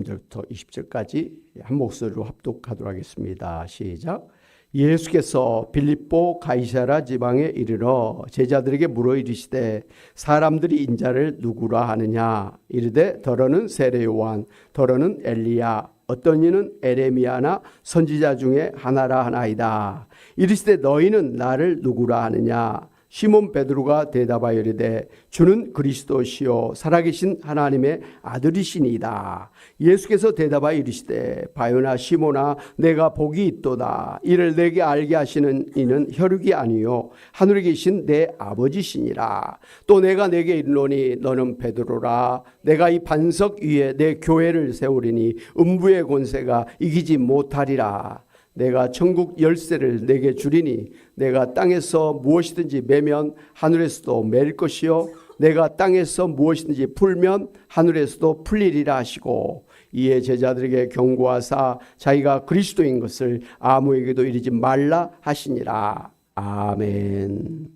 23절부터 20절까지 한 목소리로 합독하도록 하겠습니다. 시작. 예수께서 빌립보 가이사랴 지방에 이르러 제자들에게 물어 이르시되 사람들이 인자를 누구라 하느냐. 이르되 더러는 세례 요한, 더러는 엘리야, 어떤 이는 에레미야나 선지자 중에 하나라 하나이다. 이르시되 너희는 나를 누구라 하느냐. 시몬 베드로가 대답하여 이르되 주는 그리스도시요 살아계신 하나님의 아들이시니이다. 예수께서 대답하여 이르시되 바요나 시몬아 내가 복이 있도다. 이를 내게 알게 하시는 이는 혈육이 아니요 하늘에 계신 내 아버지시니라. 또 내가 내게 이르노니 너는 베드로라. 내가 이 반석 위에 내 교회를 세우리니 음부의 권세가 이기지 못하리라. 내가 천국 열쇠를 내게 주리니 내가 땅에서 무엇이든지 매면 하늘에서도 맬 것이요 내가 땅에서 무엇이든지 풀면 하늘에서도 풀리리라 하시고 이에 제자들에게 경고하사 자기가 그리스도인 것을 아무에게도 이르지 말라 하시니라. 아멘.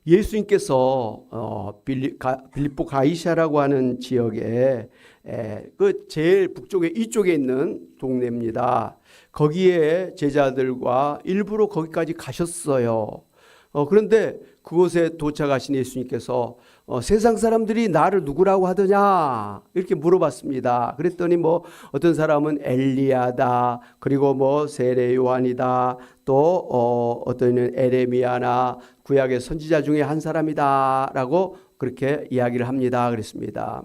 예수님께서 빌립보 가이사라고 하는 지역에 그 제일 북쪽에 이쪽에 있는 동네입니다. 거기에 제자들과 일부러 거기까지 가셨어요. 그런데 그곳에 도착하신 예수님께서 세상 사람들이 나를 누구라고 하더냐 이렇게 물어봤습니다. 그랬더니 뭐 어떤 사람은 엘리야다, 그리고 뭐 세례 요한이다, 또 어떤 에레미야나 구약의 선지자 중에 한 사람이다라고 그렇게 이야기를 합니다. 그랬습니다.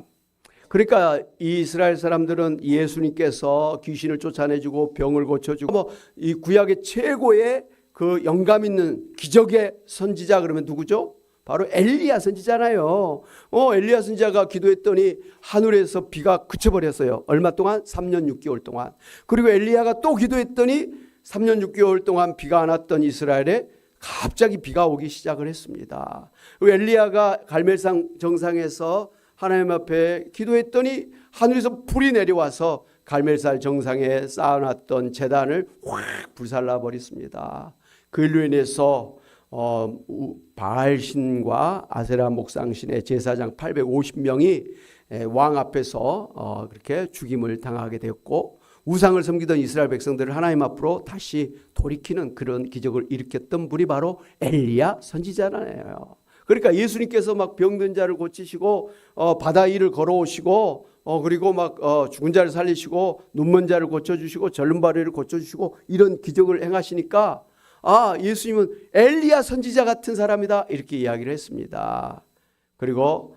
그러니까 이스라엘 사람들은 예수님께서 귀신을 쫓아내주고 병을 고쳐주고 뭐 이 구약의 최고의 그 영감 있는 기적의 선지자 그러면 누구죠? 바로 엘리야 선지자잖아요. 엘리야 선지자가 기도했더니 하늘에서 비가 그쳐버렸어요. 얼마 동안? 3년 6개월 동안. 그리고 엘리야가 또 기도했더니 3년 6개월 동안 비가 안 왔던 이스라엘에 갑자기 비가 오기 시작을 했습니다. 그리고 엘리야가 갈멜산 정상에서 하나님 앞에 기도했더니 하늘에서 불이 내려와서 갈멜산 정상에 쌓아놨던 제단을 확 불살라 버렸습니다. 그 일로 인해서 바알신과 아세라 목상신의 제사장 850명이 왕 앞에서 그렇게 죽임을 당하게 되었고 우상을 섬기던 이스라엘 백성들을 하나님 앞으로 다시 돌이키는 그런 기적을 일으켰던 분이 바로 엘리야 선지자잖아요. 그러니까 예수님께서 막 병든 자를 고치시고 바다 위를 걸어오시고 그리고 막 죽은 자를 살리시고 눈먼 자를 고쳐주시고 절름발이를 고쳐주시고 이런 기적을 행하시니까 예수님은 엘리야 선지자 같은 사람이다 이렇게 이야기를 했습니다. 그리고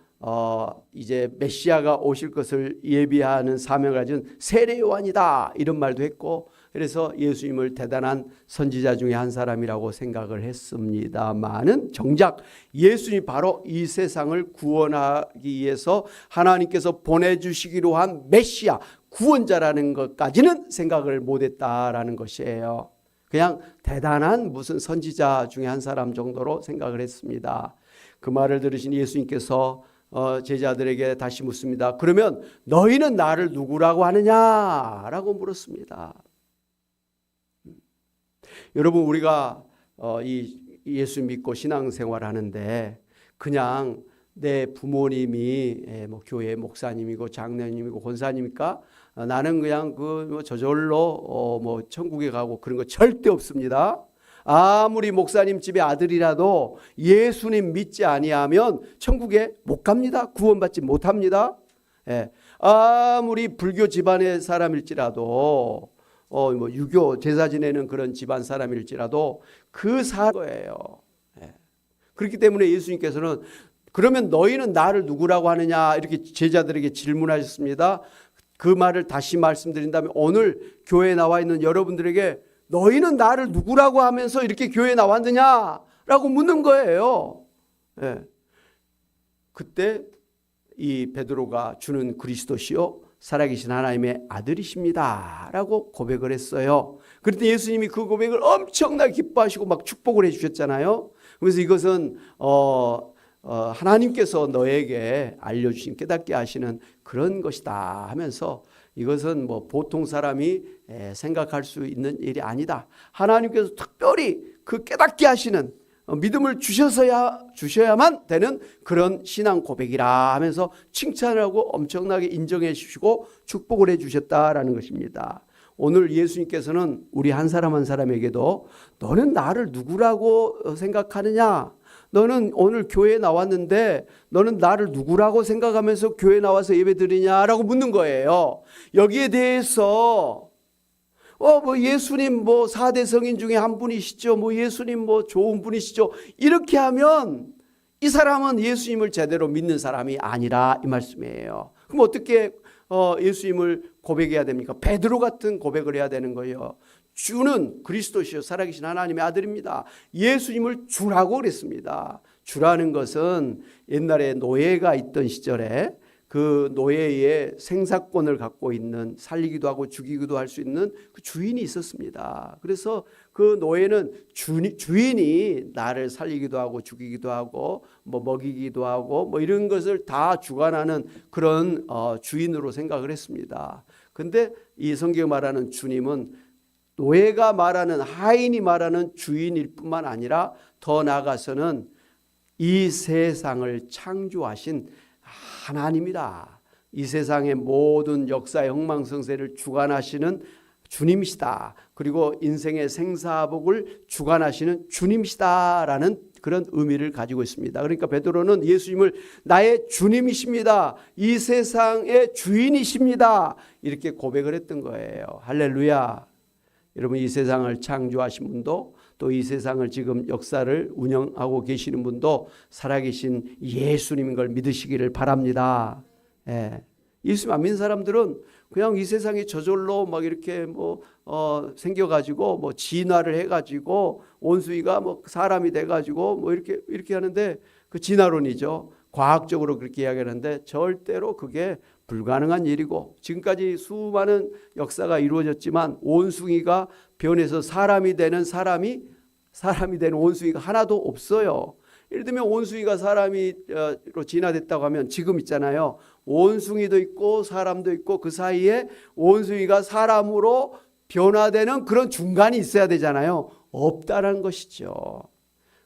이제 메시아가 오실 것을 예비하는 사명을 가진 세례 요한이다 이런 말도 했고 그래서 예수님을 대단한 선지자 중에 한 사람이라고 생각을 했습니다마는 정작 예수님이 바로 이 세상을 구원하기 위해서 하나님께서 보내주시기로 한 메시아 구원자라는 것까지는 생각을 못했다라는 것이에요. 그냥 대단한 무슨 선지자 중에 한 사람 정도로 생각을 했습니다. 그 말을 들으신 예수님께서 제자들에게 다시 묻습니다. 그러면 너희는 나를 누구라고 하느냐라고 물었습니다. 여러분 우리가 이 예수 믿고 신앙생활 하는데 그냥 내 부모님이 뭐 교회 목사님이고 장로님이고 권사님이니까 나는 그냥 저절로 뭐 천국에 가고 그런 거 절대 없습니다. 아무리 목사님 집의 아들이라도 예수님 믿지 아니하면 천국에 못 갑니다. 구원받지 못합니다. 아무리 불교 집안의 사람일지라도 뭐 유교 제사 지내는 그런 집안 사람일지라도 그 사람이에요. 그렇기 때문에 예수님께서는 그러면 너희는 나를 누구라고 하느냐 이렇게 제자들에게 질문하셨습니다. 그 말을 다시 말씀드린다면 오늘 교회에 나와 있는 여러분들에게 너희는 나를 누구라고 하면서 이렇게 교회에 나왔느냐라고 묻는 거예요. 그때 이 베드로가 주는 그리스도시요 살아계신 하나님의 아들이십니다 라고 고백을 했어요. 그런데 예수님이 그 고백을 엄청나게 기뻐하시고 막 축복을 해주셨잖아요. 그래서 이것은 하나님께서 너에게 알려주신 깨닫게 하시는 그런 것이다 하면서 이것은 뭐 보통 사람이 생각할 수 있는 일이 아니다. 하나님께서 특별히 그 깨닫게 하시는 믿음을 주셔야만 되는 그런 신앙 고백이라 하면서 칭찬하고 엄청나게 인정해 주시고 축복을 해 주셨다라는 것입니다. 오늘 예수님께서는 우리 한 사람 한 사람에게도 너는 나를 누구라고 생각하느냐? 너는 오늘 교회에 나왔는데 너는 나를 누구라고 생각하면서 교회에 나와서 예배 드리냐라고 묻는 거예요. 여기에 대해서 뭐 예수님 뭐 4대 성인 중에 한 분이시죠. 뭐 예수님 뭐 좋은 분이시죠. 이렇게 하면 이 사람은 예수님을 제대로 믿는 사람이 아니라 이 말씀이에요. 그럼 어떻게 예수님을 고백해야 됩니까? 베드로 같은 고백을 해야 되는 거예요. 주는 그리스도시요 살아계신 하나님의 아들입니다. 예수님을 주라고 그랬습니다. 주라는 것은 옛날에 노예가 있던 시절에 그 노예의 생사권을 갖고 있는 살리기도 하고 죽이기도 할 수 있는 그 주인이 있었습니다. 그래서 그 노예는 주인이 나를 살리기도 하고 죽이기도 하고 뭐 먹이기도 하고 뭐 이런 것을 다 주관하는 그런 주인으로 생각을 했습니다. 근데 이 성경 말하는 주님은 노예가 말하는 하인이 말하는 주인일 뿐만 아니라 더 나아가서는 이 세상을 창조하신 하나님이다. 이 세상의 모든 역사의 흥망성쇠를 주관하시는 주님이시다. 그리고 인생의 생사복을 주관하시는 주님이시다라는 그런 의미를 가지고 있습니다. 그러니까 베드로는 예수님을 나의 주님이십니다. 이 세상의 주인이십니다. 이렇게 고백을 했던 거예요. 할렐루야. 여러분 이 세상을 창조하신 분도 또 이 세상을 지금 역사를 운영하고 계시는 분도 살아계신 예수님인 걸 믿으시기를 바랍니다. 예. 예수님 안 믿는 사람들은 그냥 이 세상이 저절로 막 이렇게 생겨가지고 뭐 진화를 해가지고 원수이가 뭐 사람이 돼가지고 뭐 이렇게 하는데 그 진화론이죠. 과학적으로 그렇게 이야기하는데 절대로 그게 불가능한 일이고 지금까지 수많은 역사가 이루어졌지만 원숭이가 변해서 사람이 되는 원숭이가 하나도 없어요. 예를 들면 원숭이가 사람으로 진화됐다고 하면 지금 있잖아요. 원숭이도 있고 사람도 있고 그 사이에 원숭이가 사람으로 변화되는 그런 중간이 있어야 되잖아요. 없다는 것이죠.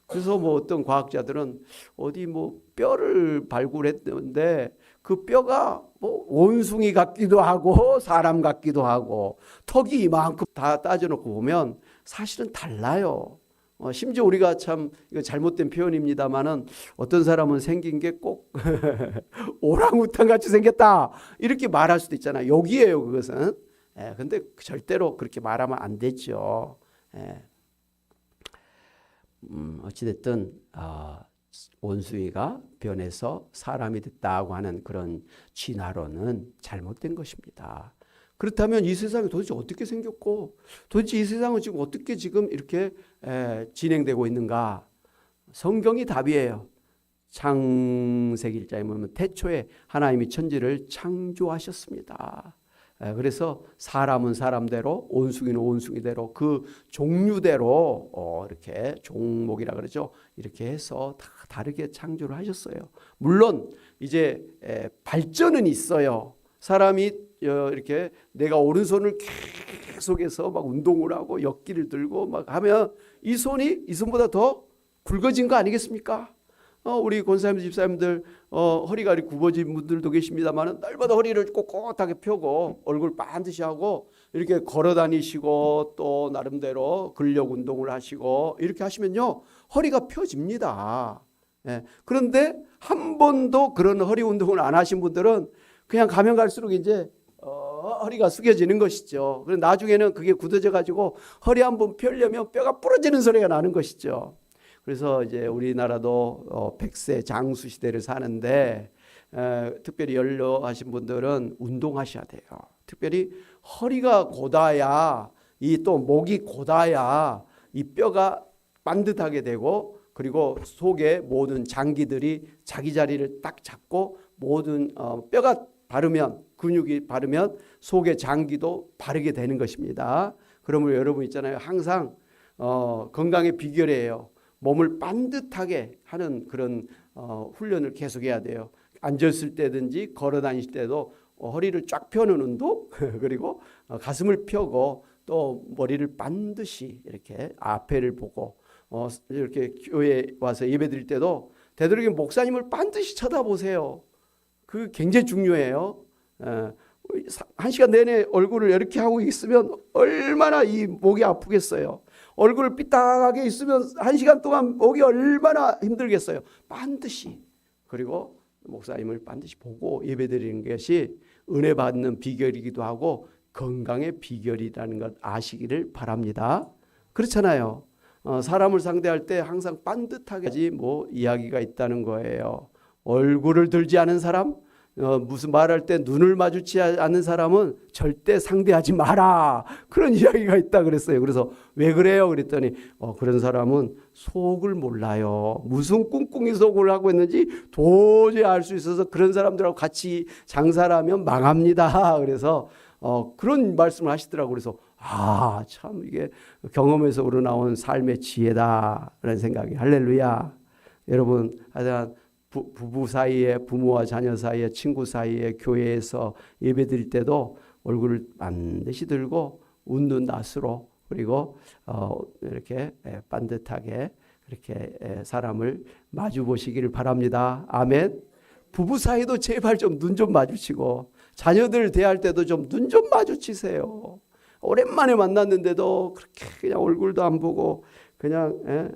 그래서 뭐 어떤 과학자들은 어디 뭐 뼈를 발굴했는데 그 뼈가 뭐 원숭이 같기도 하고 사람 같기도 하고 턱이 이만큼 다 따져놓고 보면 사실은 달라요. 심지어 우리가 참 이거 잘못된 표현입니다만은 어떤 사람은 생긴 게 꼭 오랑우탄 같이 생겼다 이렇게 말할 수도 있잖아요. 여기에요 그것은. 근데 절대로 그렇게 말하면 안 되죠. 어찌됐든 원숭이가 변해서 사람이 됐다고 하는 그런 진화론은 잘못된 것입니다. 그렇다면 이 세상이 도대체 어떻게 생겼고 도대체 이 세상은 지금 어떻게 지금 이렇게 진행되고 있는가? 성경이 답이에요. 창세기 1장에 보면 태초에 하나님이 천지를 창조하셨습니다. 그래서 사람은 사람대로 원숭이는 원숭이대로 그 종류대로 이렇게 종목이라 그러죠. 이렇게 해서 다 다르게 창조를 하셨어요. 물론 이제 발전은 있어요. 사람이 이렇게 내가 오른손을 계속해서 막 운동을 하고 역기를 들고 막 하면 이 손이 이 손보다 더 굵어진 거 아니겠습니까? 우리 권사님 집사님들 허리가 굽어진 분들도 계십니다만 날마다 허리를 꼿꼿하게 펴고 얼굴 반드시 하고 이렇게 걸어 다니시고 또 나름대로 근력 운동을 하시고 이렇게 하시면요 허리가 펴집니다. 그런데 한 번도 그런 허리 운동을 안 하신 분들은 그냥 가면 갈수록 이제 허리가 숙여지는 것이죠. 그리고 나중에는 그게 굳어져 가지고 허리 한번 펴려면 뼈가 부러지는 소리가 나는 것이죠. 그래서 이제 우리나라도 100세 장수 시대를 사는데 특별히 연로하신 분들은 운동하셔야 돼요. 특별히 허리가 곧아야 이 또 목이 곧아야 이 뼈가 반듯하게 되고 그리고 속에 모든 장기들이 자기 자리를 딱 잡고 모든 뼈가 바르면 근육이 바르면 속의 장기도 바르게 되는 것입니다. 그러면 여러분 있잖아요. 항상 건강의 비결이에요. 몸을 반듯하게 하는 그런 훈련을 계속해야 돼요. 앉았을 때든지 걸어 다닐 때도 허리를 쫙 펴는 운동 그리고 가슴을 펴고 또 머리를 반드시 이렇게 앞에를 보고 이렇게 교회에 와서 예배드릴 때도 되도록이면 목사님을 반드시 쳐다보세요. 그 굉장히 중요해요. 한 시간 내내 얼굴을 이렇게 하고 있으면 얼마나 이 목이 아프겠어요. 얼굴을 삐딱하게 있으면 한 시간 동안 목이 얼마나 힘들겠어요. 반드시. 그리고 목사님을 반드시 보고 예배드리는 것이 은혜 받는 비결이기도 하고 건강의 비결이라는 것 아시기를 바랍니다. 그렇잖아요. 사람을 상대할 때 항상 반듯하게 뭐 이야기가 있다는 거예요. 얼굴을 들지 않은 사람, 무슨 말할 때 눈을 마주치지 않는 사람은 절대 상대하지 마라. 그런 이야기가 있다 그랬어요. 그래서 왜 그래요? 그랬더니 그런 사람은 속을 몰라요. 무슨 꿍꿍이 속을 하고 있는지 도저히 알 수 있어서 그런 사람들하고 같이 장사를 하면 망합니다. 그래서 그런 말씀을 하시더라고요. 그래서 참 이게 경험에서 우러나온 삶의 지혜다라는 생각이 할렐루야. 여러분 하여간 부부 사이에 부모와 자녀 사이에 친구 사이에 교회에서 예배드릴 때도 얼굴을 반드시 들고 웃는 낯으로 그리고 이렇게 반듯하게 그렇게 사람을 마주 보시기를 바랍니다. 아멘. 부부 사이도 제발 좀 눈 좀 마주치고 자녀들 대할 때도 좀 눈 좀 마주치세요. 오랜만에 만났는데도 그렇게 그냥 얼굴도 안 보고 그냥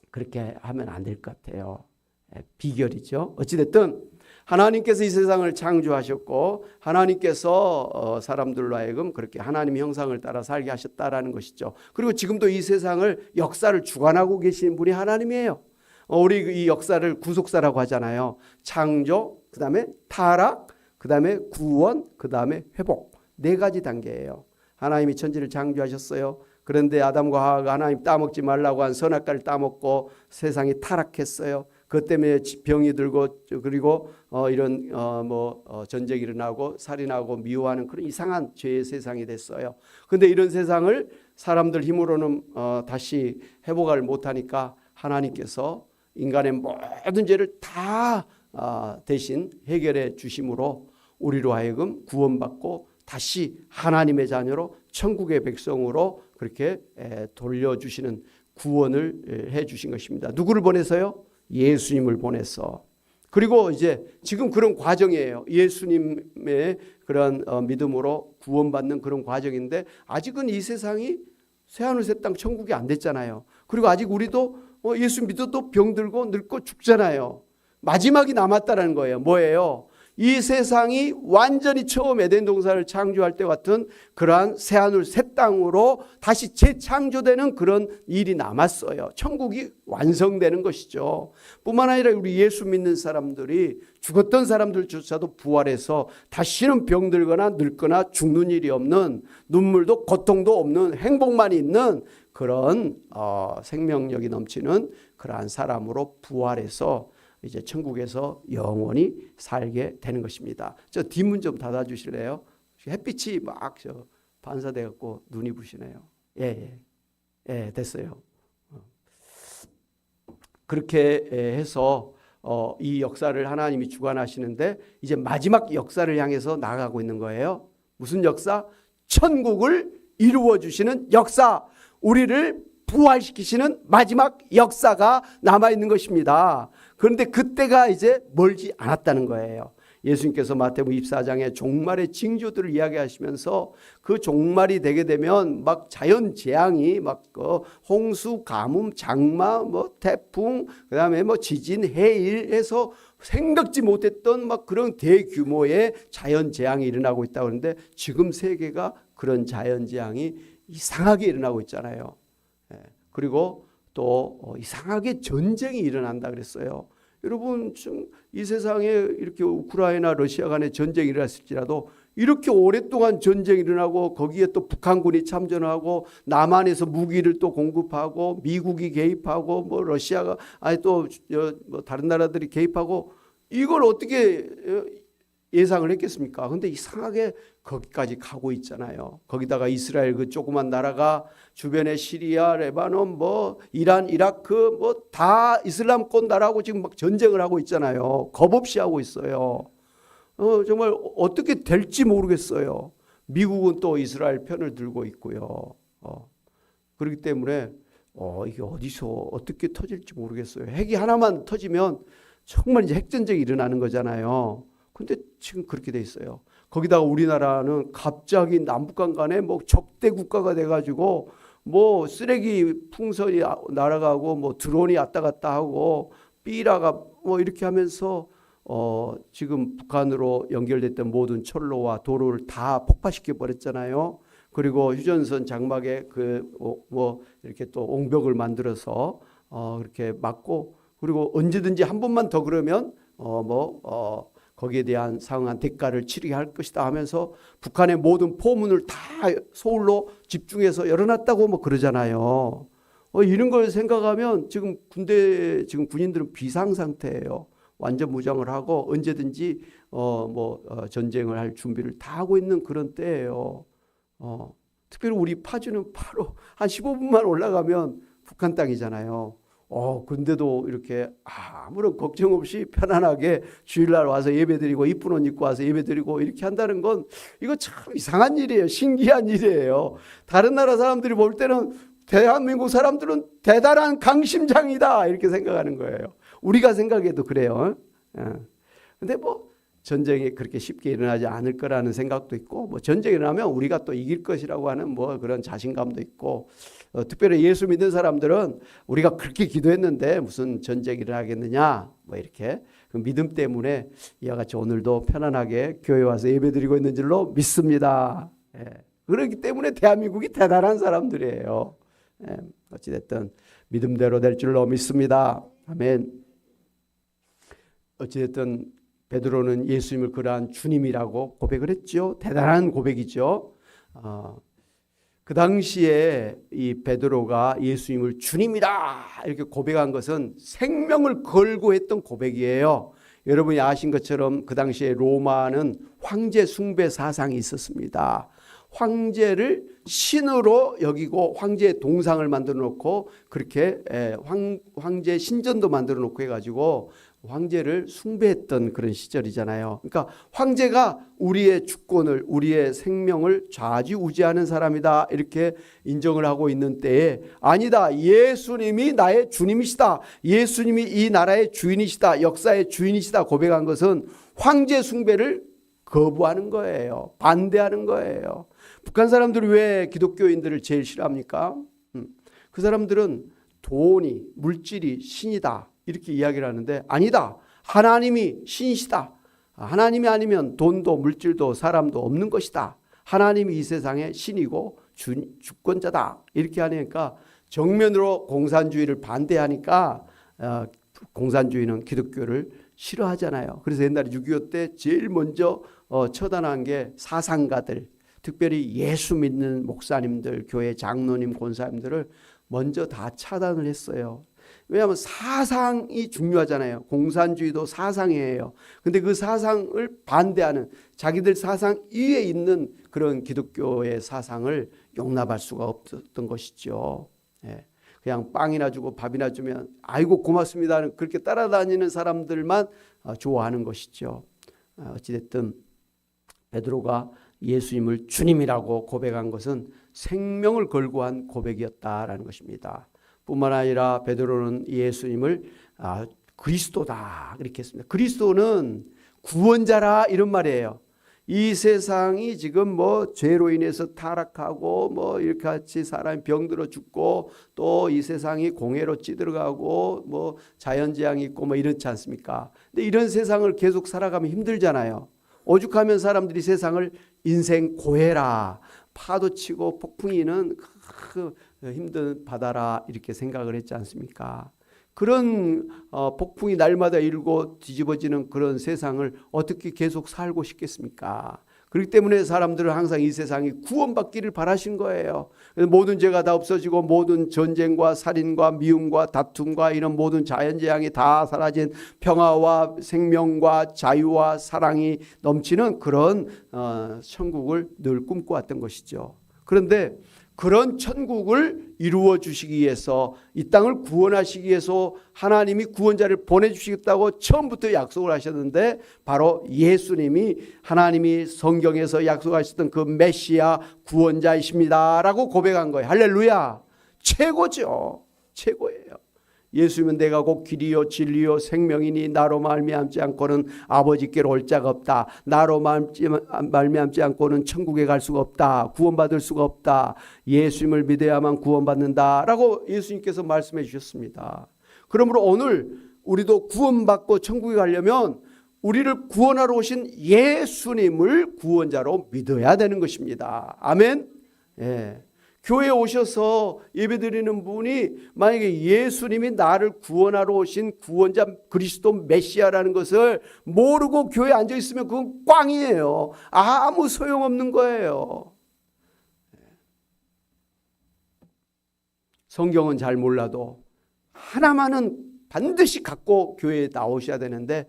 그렇게 하면 안 될 것 같아요. 비결이죠. 어찌됐든 하나님께서 이 세상을 창조하셨고 하나님께서 사람들로 하여금 그렇게 하나님의 형상을 따라 살게 하셨다라는 것이죠. 그리고 지금도 이 세상을 역사를 주관하고 계신 분이 하나님이에요. 우리 이 역사를 구속사라고 하잖아요. 창조, 그 다음에 타락, 그 다음에 구원, 그 다음에 회복. 4가지 단계예요. 하나님이 천지를 창조하셨어요. 그런데 아담과 하와가 하나님 따먹지 말라고 한 선악과를 따먹고 세상이 타락했어요. 그것 때문에 병이 들고 그리고 이런 전쟁이 일어나고 살인하고 미워하는 그런 이상한 죄의 세상이 됐어요. 그런데 이런 세상을 사람들 힘으로는 다시 회복을 못하니까 하나님께서 인간의 모든 죄를 다 대신 해결해 주심으로 우리로 하여금 구원받고 다시 하나님의 자녀로 천국의 백성으로 그렇게 돌려주시는 구원을 해 주신 것입니다. 누구를 보내서요? 예수님을 보내서. 그리고 이제 지금 그런 과정이에요. 예수님의 그런 믿음으로 구원받는 그런 과정인데 아직은 이 세상이 새하늘 새 땅 천국이 안 됐잖아요. 그리고 아직 우리도 예수 믿어도 병들고 늙고 죽잖아요. 마지막이 남았다는 거예요. 뭐예요? 이 세상이 완전히 처음 에덴 동산을 창조할 때 같은 그러한 새하늘 새 땅으로 다시 재창조되는 그런 일이 남았어요. 천국이 완성되는 것이죠. 뿐만 아니라 우리 예수 믿는 사람들이 죽었던 사람들조차도 부활해서 다시는 병들거나 늙거나 죽는 일이 없는 눈물도 고통도 없는 행복만 있는 그런 생명력이 넘치는 그러한 사람으로 부활해서 이제 천국에서 영원히 살게 되는 것입니다. 저 뒷문 좀 닫아 주실래요? 햇빛이 막 반사돼 갖고 눈이 부시네요. 예, 됐어요. 그렇게 해서 이 역사를 하나님이 주관하시는데 이제 마지막 역사를 향해서 나아가고 있는 거예요. 무슨 역사? 천국을 이루어 주시는 역사. 우리를 부활시키시는 마지막 역사가 남아있는 것입니다. 그런데 그때가 이제 멀지 않았다는 거예요. 예수님께서 마태복음 24장에 종말의 징조들을 이야기하시면서 그 종말이 되게 되면 막 자연 재앙이 막 홍수, 가뭄, 장마, 태풍, 그다음에 지진, 해일 해서 생각지 못했던 막 그런 대규모의 자연 재앙이 일어나고 있다고 하는데 지금 세계가 그런 자연 재앙이 이상하게 일어나고 있잖아요. 그리고 또 이상하게 전쟁이 일어난다 그랬어요. 여러분 지금 이 세상에 이렇게 우크라이나 러시아 간의 전쟁이 일어났을지라도 이렇게 오랫동안 전쟁이 일어나고 거기에 또 북한군이 참전하고 남한에서 무기를 또 공급하고 미국이 개입하고 러시아가 또 다른 나라들이 개입하고 이걸 어떻게 예상을 했겠습니까? 근데 이상하게 거기까지 가고 있잖아요. 거기다가 이스라엘 그 조그만 나라가 주변에 시리아, 레바논, 이란, 이라크 다 이슬람권 나라하고 지금 막 전쟁을 하고 있잖아요. 겁 없이 하고 있어요. 정말 어떻게 될지 모르겠어요. 미국은 또 이스라엘 편을 들고 있고요. 그렇기 때문에 이게 어디서 어떻게 터질지 모르겠어요. 핵이 하나만 터지면 정말 이제 핵전쟁이 일어나는 거잖아요. 근데 지금 그렇게 돼 있어요. 거기다가 우리나라는 갑자기 남북한 간에 뭐 적대 국가가 돼가지고 뭐 쓰레기 풍선이 날아가고 뭐 드론이 왔다 갔다 하고 삐라가 뭐 이렇게 하면서 지금 북한으로 연결됐던 모든 철로와 도로를 다 폭파시켜 버렸잖아요. 그리고 휴전선 장막에 뭐 이렇게 또 옹벽을 만들어서 이렇게 막고, 그리고 언제든지 한 번만 더 그러면 거기에 대한 상응한 대가를 치르게 할 것이다 하면서 북한의 모든 포문을 다 서울로 집중해서 열어놨다고 뭐 그러잖아요. 이런 걸 생각하면 지금 군인들은 비상 상태예요. 완전 무장을 하고 언제든지 전쟁을 할 준비를 다 하고 있는 그런 때예요. 특별히 우리 파주는 바로 한 15분만 올라가면 북한 땅이잖아요. 근데도 이렇게 아무런 걱정 없이 편안하게 주일날 와서 예배드리고 이쁜 옷 입고 와서 예배드리고 이렇게 한다는 건 이거 참 이상한 일이에요. 신기한 일이에요. 다른 나라 사람들이 볼 때는 대한민국 사람들은 대단한 강심장이다 이렇게 생각하는 거예요. 우리가 생각해도 그래요. 근데 뭐 전쟁이 그렇게 쉽게 일어나지 않을 거라는 생각도 있고, 뭐 전쟁이 일어나면 우리가 또 이길 것이라고 하는 뭐 그런 자신감도 있고, 특별히 예수 믿는 사람들은 우리가 그렇게 기도했는데 무슨 전쟁이 일어나겠느냐 뭐 이렇게 그 믿음 때문에 이와 같이 오늘도 편안하게 교회 와서 예배드리고 있는 줄로 믿습니다. 그렇기 때문에 대한민국이 대단한 사람들이에요. 어찌됐든 믿음대로 될 줄로 믿습니다. 아멘. 어찌됐든 베드로는 예수님을 그러한 주님이라고 고백을 했죠. 대단한 고백이죠. 그 당시에 이 베드로가 예수님을 주님이다 이렇게 고백한 것은 생명을 걸고 했던 고백이에요. 여러분이 아신 것처럼 그 당시에 로마는 황제 숭배 사상이 있었습니다. 황제를 신으로 여기고 황제의 동상을 만들어 놓고 그렇게 황제 신전도 만들어 놓고 해가지고 황제를 숭배했던 그런 시절이잖아요. 그러니까 황제가 우리의 주권을, 우리의 생명을 좌지우지하는 사람이다 이렇게 인정을 하고 있는 때에, 아니다, 예수님이 나의 주님이시다, 예수님이 이 나라의 주인이시다, 역사의 주인이시다 고백한 것은 황제 숭배를 거부하는 거예요. 반대하는 거예요. 북한 사람들이 왜 기독교인들을 제일 싫어합니까? 그 사람들은 돈이, 물질이 신이다 이렇게 이야기를 하는데, 아니다, 하나님이 신이시다, 하나님이 아니면 돈도 물질도 사람도 없는 것이다, 하나님이 이 세상의 신이고 주권자다 이렇게 하니까 정면으로 공산주의를 반대하니까 공산주의는 기독교를 싫어하잖아요. 그래서 옛날에 6.25 때 제일 먼저 처단한 게 사상가들, 특별히 예수 믿는 목사님들, 교회 장로님, 권사님들을 먼저 다 차단을 했어요. 왜냐하면 사상이 중요하잖아요. 공산주의도 사상이에요. 근데 그 사상을 반대하는, 자기들 사상 위에 있는 그런 기독교의 사상을 용납할 수가 없었던 것이죠. 그냥 빵이나 주고 밥이나 주면 아이고 고맙습니다 그렇게 따라다니는 사람들만 좋아하는 것이죠. 어찌됐든 베드로가 예수님을 주님이라고 고백한 것은 생명을 걸고 한 고백이었다라는 것입니다. 뿐만 아니라 베드로는 예수님을 그리스도다 이렇게 했습니다. 그리스도는 구원자라 이런 말이에요. 이 세상이 지금 뭐 죄로 인해서 타락하고 뭐 이렇게 같이 사람이 병들어 죽고 또 이 세상이 공해로 찌들어가고 뭐 자연재앙이 있고 뭐 이렇지 않습니까? 근데 이런 세상을 계속 살아가면 힘들잖아요. 오죽하면 사람들이 세상을 인생 고해라, 파도치고 폭풍이는 힘든 바다라 이렇게 생각을 했지 않습니까? 그런 폭풍이 날마다 일고 뒤집어지는 그런 세상을 어떻게 계속 살고 싶겠습니까? 그렇기 때문에 사람들은 항상 이 세상이 구원받기를 바라신 거예요. 모든 죄가 다 없어지고 모든 전쟁과 살인과 미움과 다툼과 이런 모든 자연재앙이 다 사라진 평화와 생명과 자유와 사랑이 넘치는 그런 천국을 늘 꿈꿔왔던 것이죠. 그런데 그런 천국을 이루어 주시기 위해서, 이 땅을 구원하시기 위해서 하나님이 구원자를 보내주시겠다고 처음부터 약속을 하셨는데, 바로 예수님이 하나님이 성경에서 약속하셨던 그 메시아 구원자이십니다 라고 고백한 거예요. 할렐루야, 최고죠. 최고예요. 예수님은 내가 곧 길이요 진리요 생명이니 나로 말미암지 않고는 아버지께로 올 자가 없다. 나로 말미암지 않고는 천국에 갈 수가 없다. 구원받을 수가 없다. 예수님을 믿어야만 구원받는다 라고 예수님께서 말씀해 주셨습니다. 그러므로 오늘 우리도 구원받고 천국에 가려면 우리를 구원하러 오신 예수님을 구원자로 믿어야 되는 것입니다. 아멘. 예. 교회에 오셔서 예배드리는 분이 만약에 예수님이 나를 구원하러 오신 구원자 그리스도 메시아라는 것을 모르고 교회에 앉아있으면 그건 꽝이에요. 아무 소용없는 거예요. 성경은 잘 몰라도 하나만은 반드시 갖고 교회에 나오셔야 되는데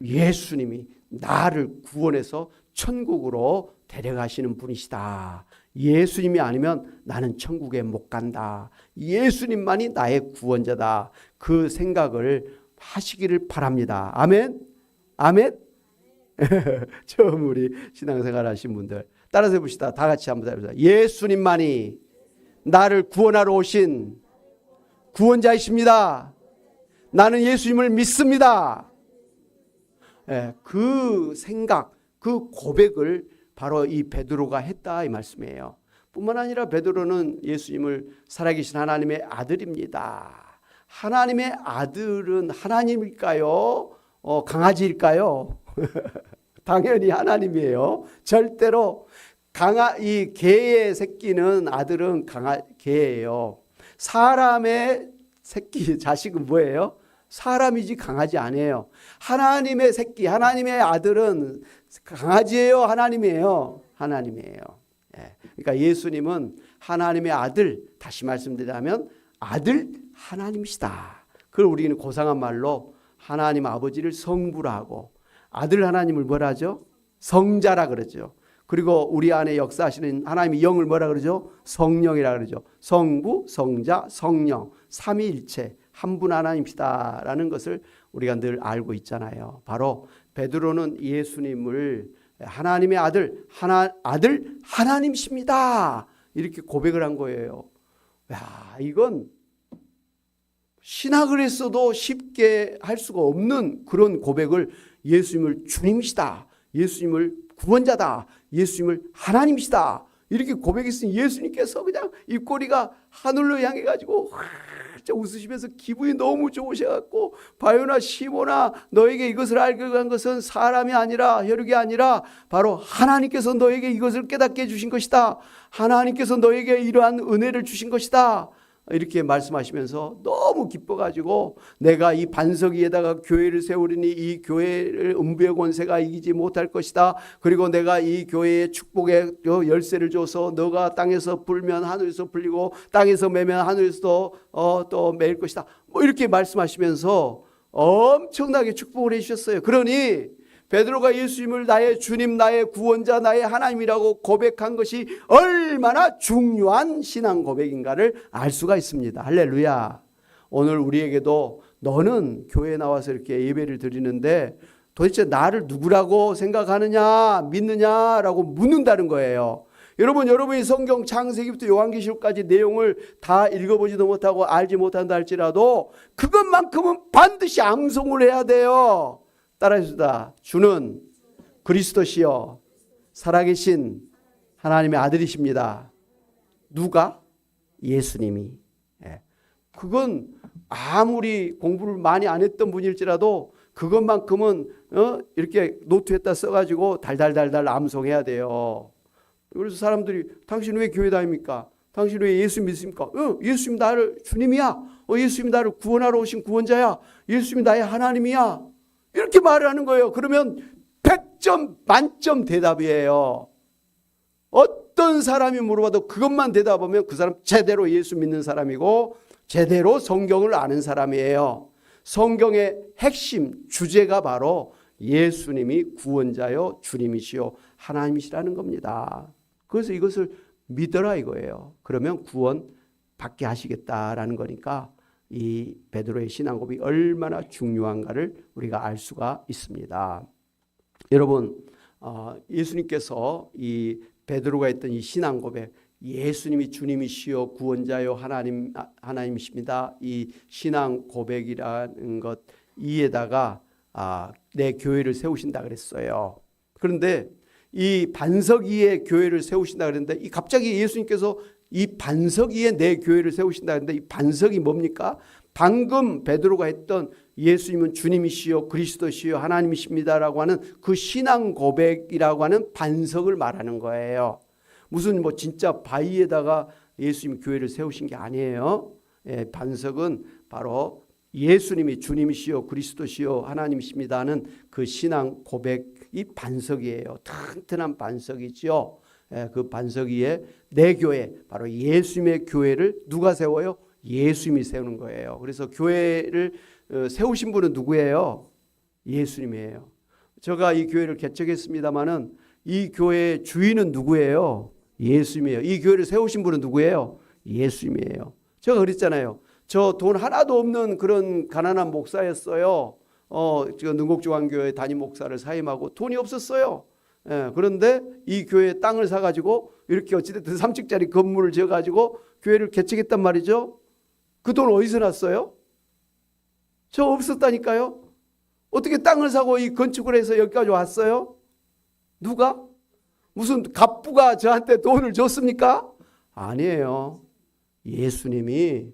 예수님이 나를 구원해서 천국으로 데려가시는 분이시다. 예수님이 아니면 나는 천국에 못 간다. 예수님만이 나의 구원자다. 그 생각을 하시기를 바랍니다. 아멘? 아멘? 처음 우리 신앙생활 하신 분들 따라서 해봅시다. 다 같이 한번 해봅시다. 예수님만이 나를 구원하러 오신 구원자이십니다. 나는 예수님을 믿습니다. 그 생각, 그 고백을 바로 이 베드로가 했다 이 말씀이에요. 뿐만 아니라 베드로는 예수님을 살아계신 하나님의 아들입니다. 하나님의 아들은 하나님일까요? 강아지일까요? 당연히 하나님이에요. 절대로 이 개의 새끼는 아들은 개예요. 사람의 새끼 자식은 뭐예요? 사람이지 강아지 아니에요. 하나님의 새끼, 하나님의 아들은 강아지예요, 하나님이에요? 하나님이에요. 그러니까 예수님은 하나님의 아들, 다시 말씀드리자면 아들 하나님이시다. 그걸 우리는 고상한 말로 하나님 아버지를 성부라 하고 아들 하나님을 뭐라 하죠? 성자라 그러죠. 그리고 우리 안에 역사하시는 하나님의 영을 뭐라 그러죠? 성령이라 그러죠. 성부, 성자, 성령, 삼위일체 한 분 하나님이시다라는 것을 우리가 늘 알고 있잖아요. 바로 베드로는 예수님을 하나님의 아들 하나님이십니다. 이렇게 고백을 한 거예요. 야, 이건 신학을 했어도 쉽게 할 수가 없는 그런 고백을 예수님을 주님이시다. 예수님을 구원자다. 예수님을 하나님이시다. 이렇게 고백했으니 예수님께서 그냥 입꼬리가 하늘로 향해 가지고 웃으시면서 기분이 너무 좋으셔갖고 바요나 시모나 너에게 이것을 알게 한 것은 사람이 아니라 혈육이 아니라 바로 하나님께서 너에게 이것을 깨닫게 해주신 것이다. 하나님께서 너에게 이러한 은혜를 주신 것이다. 이렇게 말씀하시면서 너무 기뻐가지고 내가 이 반석 위에다가 교회를 세우리니 이 교회를 음부의 권세가 이기지 못할 것이다. 그리고 내가 이 교회의 축복의 열쇠를 줘서 너가 땅에서 불면 하늘에서 불리고 땅에서 매면 하늘에서 또 매일 것이다. 뭐 이렇게 말씀하시면서 엄청나게 축복을 해주셨어요. 그러니 베드로가 예수님을 나의 주님, 나의 구원자, 나의 하나님이라고 고백한 것이 얼마나 중요한 신앙 고백인가를 알 수가 있습니다. 할렐루야. 오늘 우리에게도 너는 교회에 나와서 이렇게 예배를 드리는데 도대체 나를 누구라고 생각하느냐, 믿느냐라고 묻는다는 거예요. 여러분이 성경 창세기부터 요한계시록까지 내용을 다 읽어보지도 못하고 알지 못한다 할지라도 그것만큼은 반드시 암송을 해야 돼요. 따라해주다. 주는 그리스도시요 살아계신 하나님의 아들이십니다. 누가? 예수님이. 그건 아무리 공부를 많이 안 했던 분일지라도 그것만큼은 이렇게 노트에다 써가지고 달달달달 암송해야 돼요. 그래서 사람들이 당신 왜 교회 다닙니까? 당신 왜 예수 믿습니까? 예수님 나를 주님이야. 예수님 나를 구원하러 오신 구원자야. 예수님이 나의 하나님이야. 이렇게 말을 하는 거예요. 그러면 100점 만점 대답이에요. 어떤 사람이 물어봐도 그것만 대답하면 그 사람 제대로 예수 믿는 사람이고 제대로 성경을 아는 사람이에요. 성경의 핵심 주제가 바로 예수님이 구원자요 주님이시요 하나님이시라는 겁니다. 그래서 이것을 믿어라 이거예요. 그러면 구원 받게 하시겠다라는 거니까 이 베드로의 신앙 고백이 얼마나 중요한가를 우리가 알 수가 있습니다. 여러분, 예수님께서 이 베드로가 했던 이 신앙 고백, 예수님이 주님이시여 구원자여 하나님이십니다. 이 신앙 고백이라는 것 이에다가 내 교회를 세우신다 그랬어요. 그런데 이 반석 위에 교회를 세우신다 그랬는데 이 갑자기 예수님께서 이 반석 위에 내 교회를 세우신다 그랬는데 이 반석이 뭡니까? 방금 베드로가 했던 예수님은 주님이시여 그리스도시여 하나님이십니다라고 하는 그 신앙 고백이라고 하는 반석을 말하는 거예요. 무슨 뭐 진짜 바위에다가 예수님 교회를 세우신 게 아니에요. 반석은 바로 예수님이 주님이시여 그리스도시여 하나님이십니다는 그 신앙 고백이 반석이에요. 튼튼한 반석이죠. 그 반석 위에 내 교회, 바로 예수님의 교회를 누가 세워요? 예수님이 세우는 거예요. 그래서 교회를 세우신 분은 누구예요? 예수님이에요. 제가 이 교회를 개척했습니다마는 이 교회의 주인은 누구예요? 예수님이에요. 이 교회를 세우신 분은 누구예요? 예수님이에요. 제가 그랬잖아요. 저 돈 하나도 없는 그런 가난한 목사였어요. 지금 능곡중앙교회 담임 목사를 사임하고 돈이 없었어요. 그런데 이 교회 땅을 사가지고 이렇게 어찌됐든 3층짜리 건물을 지어가지고 교회를 개척했단 말이죠. 그 돈 어디서 났어요? 저 없었다니까요. 어떻게 땅을 사고 이 건축을 해서 여기까지 왔어요? 누가? 무슨 갑부가 저한테 돈을 줬습니까? 아니에요. 예수님이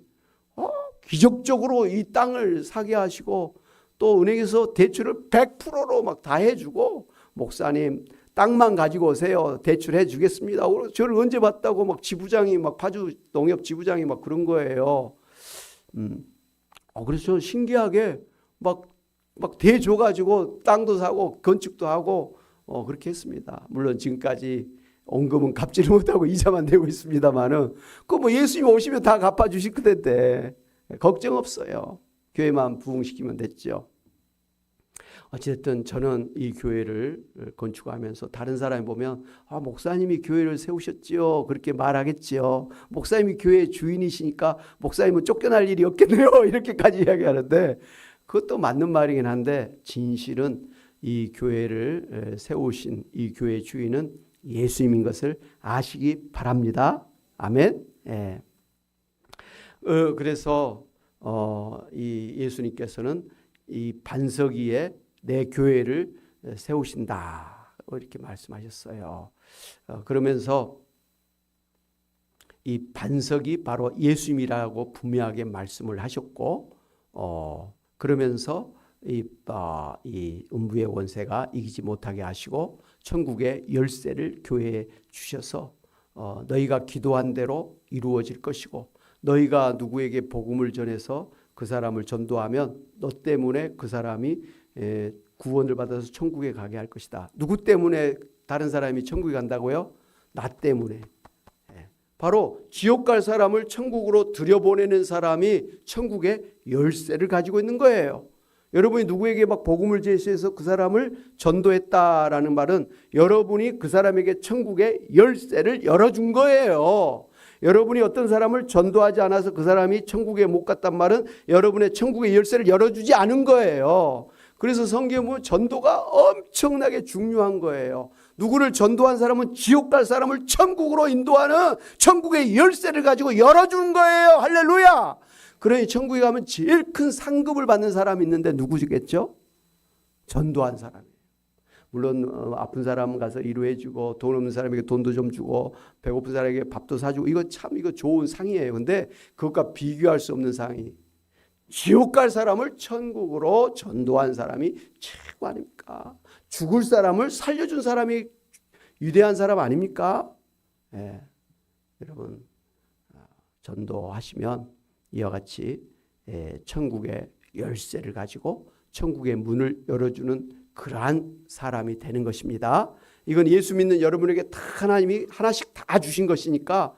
기적적으로 이 땅을 사게 하시고 또 은행에서 대출을 100%로 막 다 해주고 목사님 땅만 가지고 오세요. 대출해 주겠습니다. 저를 언제 봤다고 막 지부장이 막 파주 농협 지부장이 막 그런 거예요. 그래서 저는 신기하게 막 대줘가지고 땅도 사고 건축도 하고 그렇게 했습니다. 물론 지금까지 원금은 갚지를 못하고 이자만 내고 있습니다만은 그 뭐 예수님 오시면 다 갚아주실 텐데 걱정 없어요. 교회만 부흥시키면 됐죠. 어쨌든 저는 이 교회를 건축하면서 다른 사람이 보면 목사님이 교회를 세우셨지요 그렇게 말하겠지요. 목사님이 교회의 주인이시니까 목사님은 쫓겨날 일이 없겠네요 이렇게까지 이야기하는데 그것도 맞는 말이긴 한데 진실은 이 교회를 세우신 이 교회의 주인은 예수님인 것을 아시기 바랍니다. 아멘. 예. 그래서 이 예수님께서는 이 반석 위에 내 교회를 세우신다 이렇게 말씀하셨어요. 그러면서 이 반석이 바로 예수님이라고 분명하게 말씀을 하셨고 그러면서 이 음부의 원세가 이기지 못하게 하시고 천국의 열쇠를 교회에 주셔서 너희가 기도한 대로 이루어질 것이고 너희가 누구에게 복음을 전해서 그 사람을 전도하면 너 때문에 그 사람이 구원을 받아서 천국에 가게 할 것이다. 누구 때문에 다른 사람이 천국에 간다고요? 나 때문에. 바로 지옥 갈 사람을 천국으로 들여보내는 사람이 천국의 열쇠를 가지고 있는 거예요. 여러분이 누구에게 막 복음을 제시해서 그 사람을 전도했다라는 말은 여러분이 그 사람에게 천국의 열쇠를 열어준 거예요. 여러분이 어떤 사람을 전도하지 않아서 그 사람이 천국에 못 갔단 말은 여러분의 천국의 열쇠를 열어주지 않은 거예요. 그래서 성경에 보면 전도가 엄청나게 중요한 거예요. 누구를 전도한 사람은 지옥 갈 사람을 천국으로 인도하는 천국의 열쇠를 가지고 열어주는 거예요. 할렐루야. 그러니 천국에 가면 제일 큰 상급을 받는 사람이 있는데 누구시겠죠? 전도한 사람이에요. 물론 아픈 사람 가서 위로해주고 돈 없는 사람에게 돈도 좀 주고 배고픈 사람에게 밥도 사주고 이거 좋은 상이에요. 근데 그것과 비교할 수 없는 상이 지옥 갈 사람을 천국으로 전도한 사람이 최고 아닙니까? 죽을 사람을 살려준 사람이 위대한 사람 아닙니까? 여러분 전도하시면 이와 같이 천국의 열쇠를 가지고 천국의 문을 열어주는 그러한 사람이 되는 것입니다. 이건 예수 믿는 여러분에게 다 하나님이 하나씩 다 주신 것이니까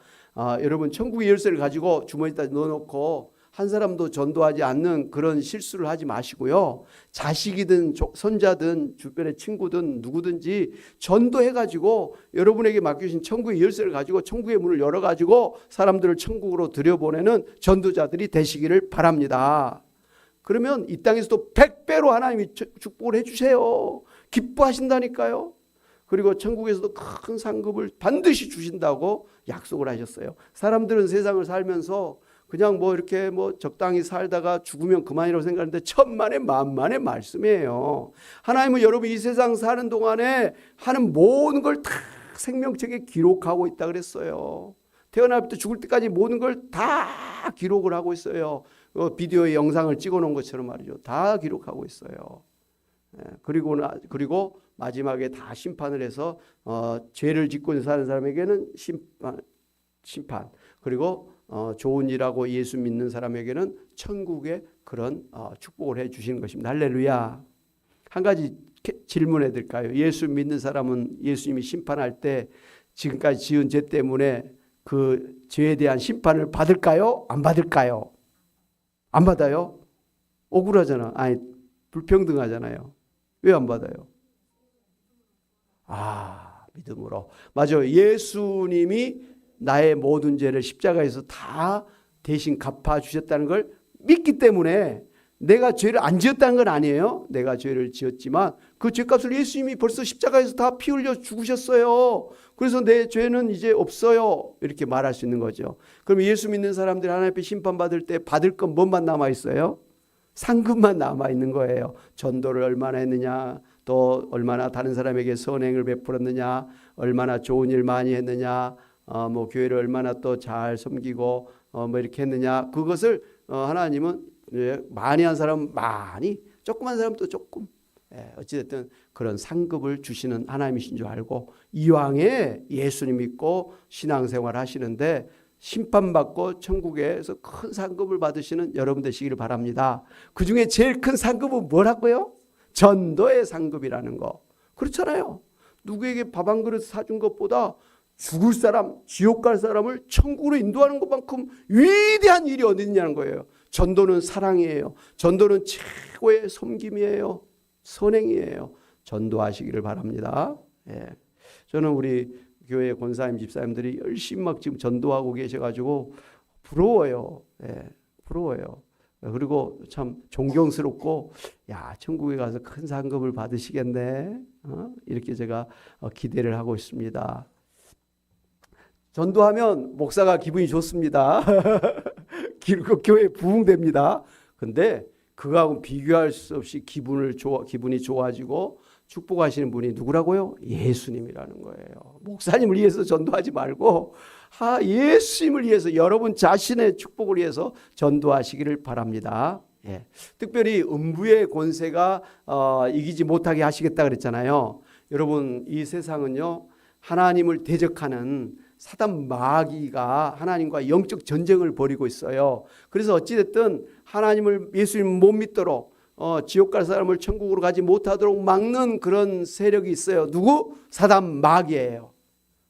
여러분 천국의 열쇠를 가지고 주머니에다 넣어놓고 한 사람도 전도하지 않는 그런 실수를 하지 마시고요. 자식이든 손자든 주변의 친구든 누구든지 전도해가지고 여러분에게 맡겨주신 천국의 열쇠를 가지고 천국의 문을 열어가지고 사람들을 천국으로 들여보내는 전도자들이 되시기를 바랍니다. 그러면 이 땅에서도 100배로 하나님이 축복을 해주세요. 기뻐하신다니까요. 그리고 천국에서도 큰 상급을 반드시 주신다고 약속을 하셨어요. 사람들은 세상을 살면서 그냥 뭐 이렇게 뭐 적당히 살다가 죽으면 그만이라고 생각하는데 천만의 만만의 말씀이에요. 하나님은 여러분 이 세상 사는 동안에 하는 모든 걸 다 생명책에 기록하고 있다 그랬어요. 태어날 때 죽을 때까지 모든 걸 다 기록을 하고 있어요. 비디오에 영상을 찍어 놓은 것처럼 말이죠. 다 기록하고 있어요. 그리고 마지막에 다 심판을 해서 죄를 짓고 사는 사람에게는 심판 그리고 좋은 일하고 예수 믿는 사람에게는 천국의 그런 축복을 해 주시는 것입니다. 할렐루야. 한 가지 질문해 드릴까요? 예수 믿는 사람은 예수님이 심판할 때 지금까지 지은 죄 때문에 그 죄에 대한 심판을 받을까요? 안 받을까요? 안 받아요? 억울하잖아. 아니 불평등하잖아요. 왜 안 받아요? 믿음으로. 맞아요. 예수님이 나의 모든 죄를 십자가에서 다 대신 갚아주셨다는 걸 믿기 때문에 내가 죄를 안 지었다는 건 아니에요. 내가 죄를 지었지만 그 죄값을 예수님이 벌써 십자가에서 다 피 흘려 죽으셨어요. 그래서 내 죄는 이제 없어요. 이렇게 말할 수 있는 거죠. 그럼 예수 믿는 사람들이 하나님 앞에 심판받을 때 받을 건 뭐만 남아있어요? 상급만 남아있는 거예요. 전도를 얼마나 했느냐, 또 얼마나 다른 사람에게 선행을 베풀었느냐, 얼마나 좋은 일 많이 했느냐, 뭐 교회를 얼마나 또 잘 섬기고 뭐 이렇게 했느냐. 그것을 하나님은 많이 한 사람 많이, 조그만 사람 또 조금, 어찌됐든 그런 상급을 주시는 하나님이신 줄 알고 이왕에 예수님 믿고 신앙생활 하시는데 심판받고 천국에서 큰 상급을 받으시는 여러분 되시기를 바랍니다. 그 중에 제일 큰 상급은 뭐라고요? 전도의 상급이라는 거. 그렇잖아요. 누구에게 밥 한 그릇 사준 것보다 죽을 사람, 지옥 갈 사람을 천국으로 인도하는 것만큼 위대한 일이 어디 있냐는 거예요. 전도는 사랑이에요. 전도는 최고의 섬김이에요. 선행이에요. 전도하시기를 바랍니다. 저는 우리 교회 권사님 집사님들이 열심히 막 지금 전도하고 계셔가지고 부러워요. 부러워요. 그리고 참 존경스럽고, 야, 천국에 가서 큰 상급을 받으시겠네. 이렇게 제가 기대를 하고 있습니다. 전도하면 목사가 기분이 좋습니다. 교회 부흥됩니다. 근데 그거하고 비교할 수 없이 기분이 좋아지고 축복하시는 분이 누구라고요? 예수님이라는 거예요. 목사님을 위해서 전도하지 말고 예수님을 위해서, 여러분 자신의 축복을 위해서 전도하시기를 바랍니다. 특별히 음부의 권세가 이기지 못하게 하시겠다 그랬잖아요. 여러분 이 세상은요, 하나님을 대적하는 사단 마귀가 하나님과 영적 전쟁을 벌이고 있어요. 그래서 어찌됐든 하나님을, 예수님 못 믿도록 지옥 갈 사람을 천국으로 가지 못하도록 막는 그런 세력이 있어요. 누구? 사단 마귀예요.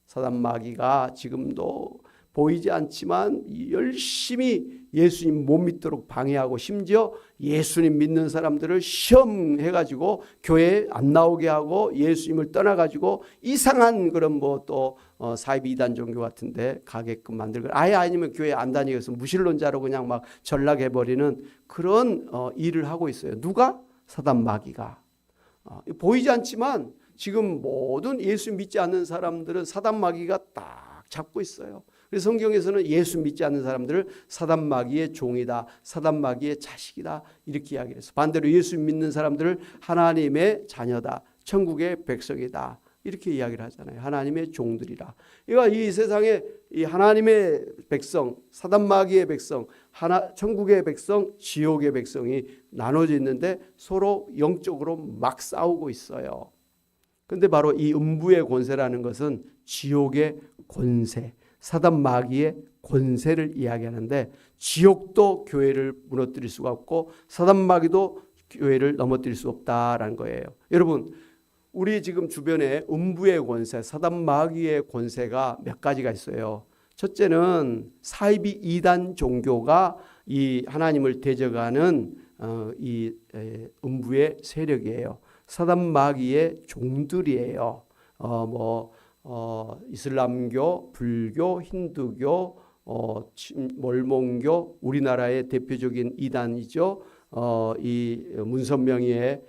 사단 마귀가 지금도 보이지 않지만 열심히 예수님 못 믿도록 방해하고, 심지어 예수님 믿는 사람들을 시험해가지고 교회에 안 나오게 하고 예수님을 떠나가지고 이상한 그런 뭐 또 사이비 이단 종교 같은데 가게끔 만들고, 아예 아니면 교회 안 다니게 해서 무신론자로 그냥 막 전락해버리는 그런 일을 하고 있어요. 누가? 사단 마귀가. 보이지 않지만 지금 모든 예수 믿지 않는 사람들은 사단 마귀가 딱 잡고 있어요. 그래서 성경에서는 예수 믿지 않는 사람들을 사단 마귀의 종이다, 사단 마귀의 자식이다, 이렇게 이야기해서, 반대로 예수 믿는 사람들을 하나님의 자녀다, 천국의 백성이다, 이렇게 이야기를 하잖아요. 하나님의 종들이라. 그러니까 이 세상에 이 하나님의 백성, 사단 마귀의 백성, 천국의 백성, 지옥의 백성이 나눠져 있는데 서로 영적으로 막 싸우고 있어요. 근데 바로 이 음부의 권세라는 것은 지옥의 권세, 사단 마귀의 권세를 이야기하는데, 지옥도 교회를 무너뜨릴 수가 없고 사단 마귀도 교회를 넘어뜨릴 수 없다라는 거예요. 여러분, 우리 지금 주변에 음부의 권세, 사단 마귀의 권세가 몇 가지가 있어요. 첫째는 사이비 이단 종교가 이 하나님을 대적하는 이 음부의 세력이에요. 사단 마귀의 종들이에요. 이슬람교, 불교, 힌두교, 몰몬교, 우리나라의 대표적인 이단이죠. 이 문선명의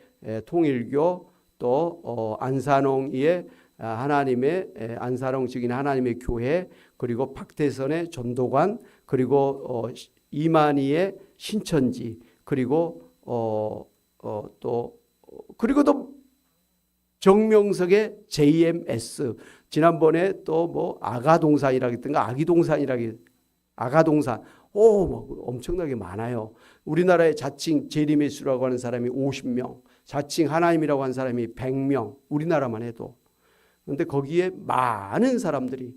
통일교, 또 안산홍의 하나님의 안사롱 증인 하나님의 교회, 그리고 박태선의 전도관, 그리고 이만희의 신천지, 그리고 또 정명석의 JMS, 지난번에 또 뭐 아가동산이라겠던가 아기동산이라기 아가동산, 뭐 엄청나게 많아요. 우리나라의 자칭 제리메스라고 하는 사람이 50명, 자칭 하나님이라고 하는 사람이 100명, 우리나라만 해도. 그런데 거기에 많은 사람들이,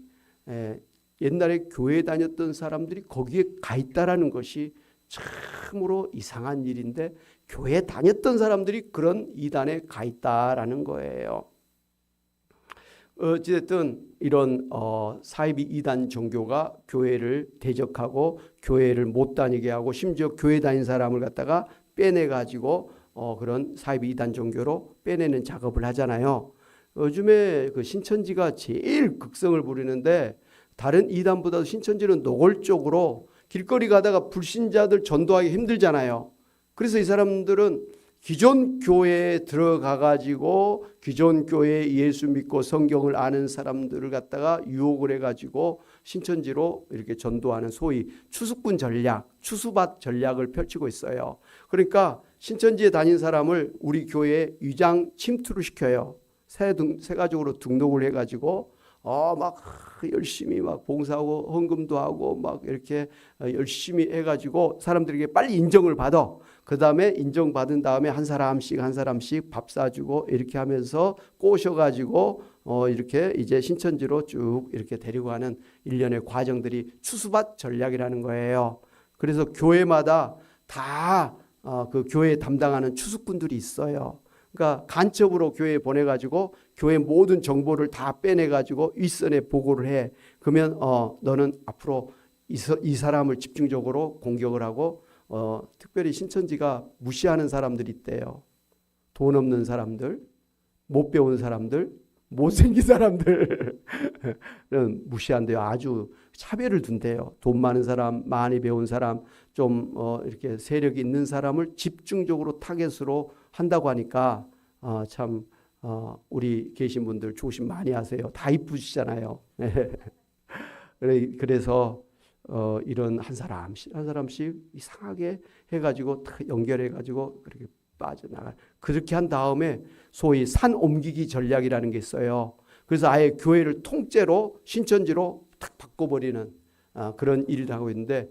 옛날에 교회 다녔던 사람들이 거기에 가 있다라는 것이 참으로 이상한 일인데, 교회 다녔던 사람들이 그런 이단에 가 있다라는 거예요. 어쨌든 이런 사이비 이단 종교가 교회를 대적하고 교회를 못 다니게 하고, 심지어 교회 다닌 사람을 갖다가 빼내 가지고 그런 사이비 이단 종교로 빼내는 작업을 하잖아요. 요즘에 그 신천지가 제일 극성을 부리는데, 다른 이단보다도 신천지는 노골적으로 길거리 가다가 불신자들 전도하기 힘들잖아요. 그래서 이 사람들은 기존 교회에 들어가 가지고 기존 교회에 예수 믿고 성경을 아는 사람들을 갖다가 유혹을 해 가지고 신천지로 이렇게 전도하는 소위 추수꾼 전략, 추수밭 전략을 펼치고 있어요. 그러니까 신천지에 다닌 사람을 우리 교회에 위장 침투를 시켜요. 새 가족으로 등록을 해 가지고 막 열심히 막 봉사하고 헌금도 하고 막 이렇게 열심히 해가지고 사람들에게 빨리 인정을 받아. 그 다음에 인정받은 다음에 한 사람씩 밥 사주고 이렇게 하면서 꼬셔가지고 이렇게 이제 신천지로 쭉 이렇게 데리고 가는 일련의 과정들이 추수밭 전략이라는 거예요. 그래서 교회마다 다 그 교회 담당하는 추수꾼들이 있어요. 그러니까 간첩으로 교회에 보내가지고 교회 모든 정보를 다 빼내가지고 윗선에 보고를 해. 그러면 너는 앞으로 이 사람을 집중적으로 공격을 하고, 특별히 신천지가 무시하는 사람들이 있대요. 돈 없는 사람들, 못 배운 사람들, 못생긴 사람들은 무시한대요. 아주 차별을 둔대요. 돈 많은 사람, 많이 배운 사람, 좀 이렇게 세력이 있는 사람을 집중적으로 타겟으로 한다고 하니까 참 우리 계신 분들 조심 많이 하세요. 다 이쁘시잖아요. 그래서 이런 한 사람씩 이상하게 해가지고 연결해가지고 그렇게 빠져나가. 그렇게 한 다음에 소위 산 옮기기 전략이라는 게 있어요. 그래서 아예 교회를 통째로 신천지로 탁 바꿔버리는 그런 일을 하고 있는데,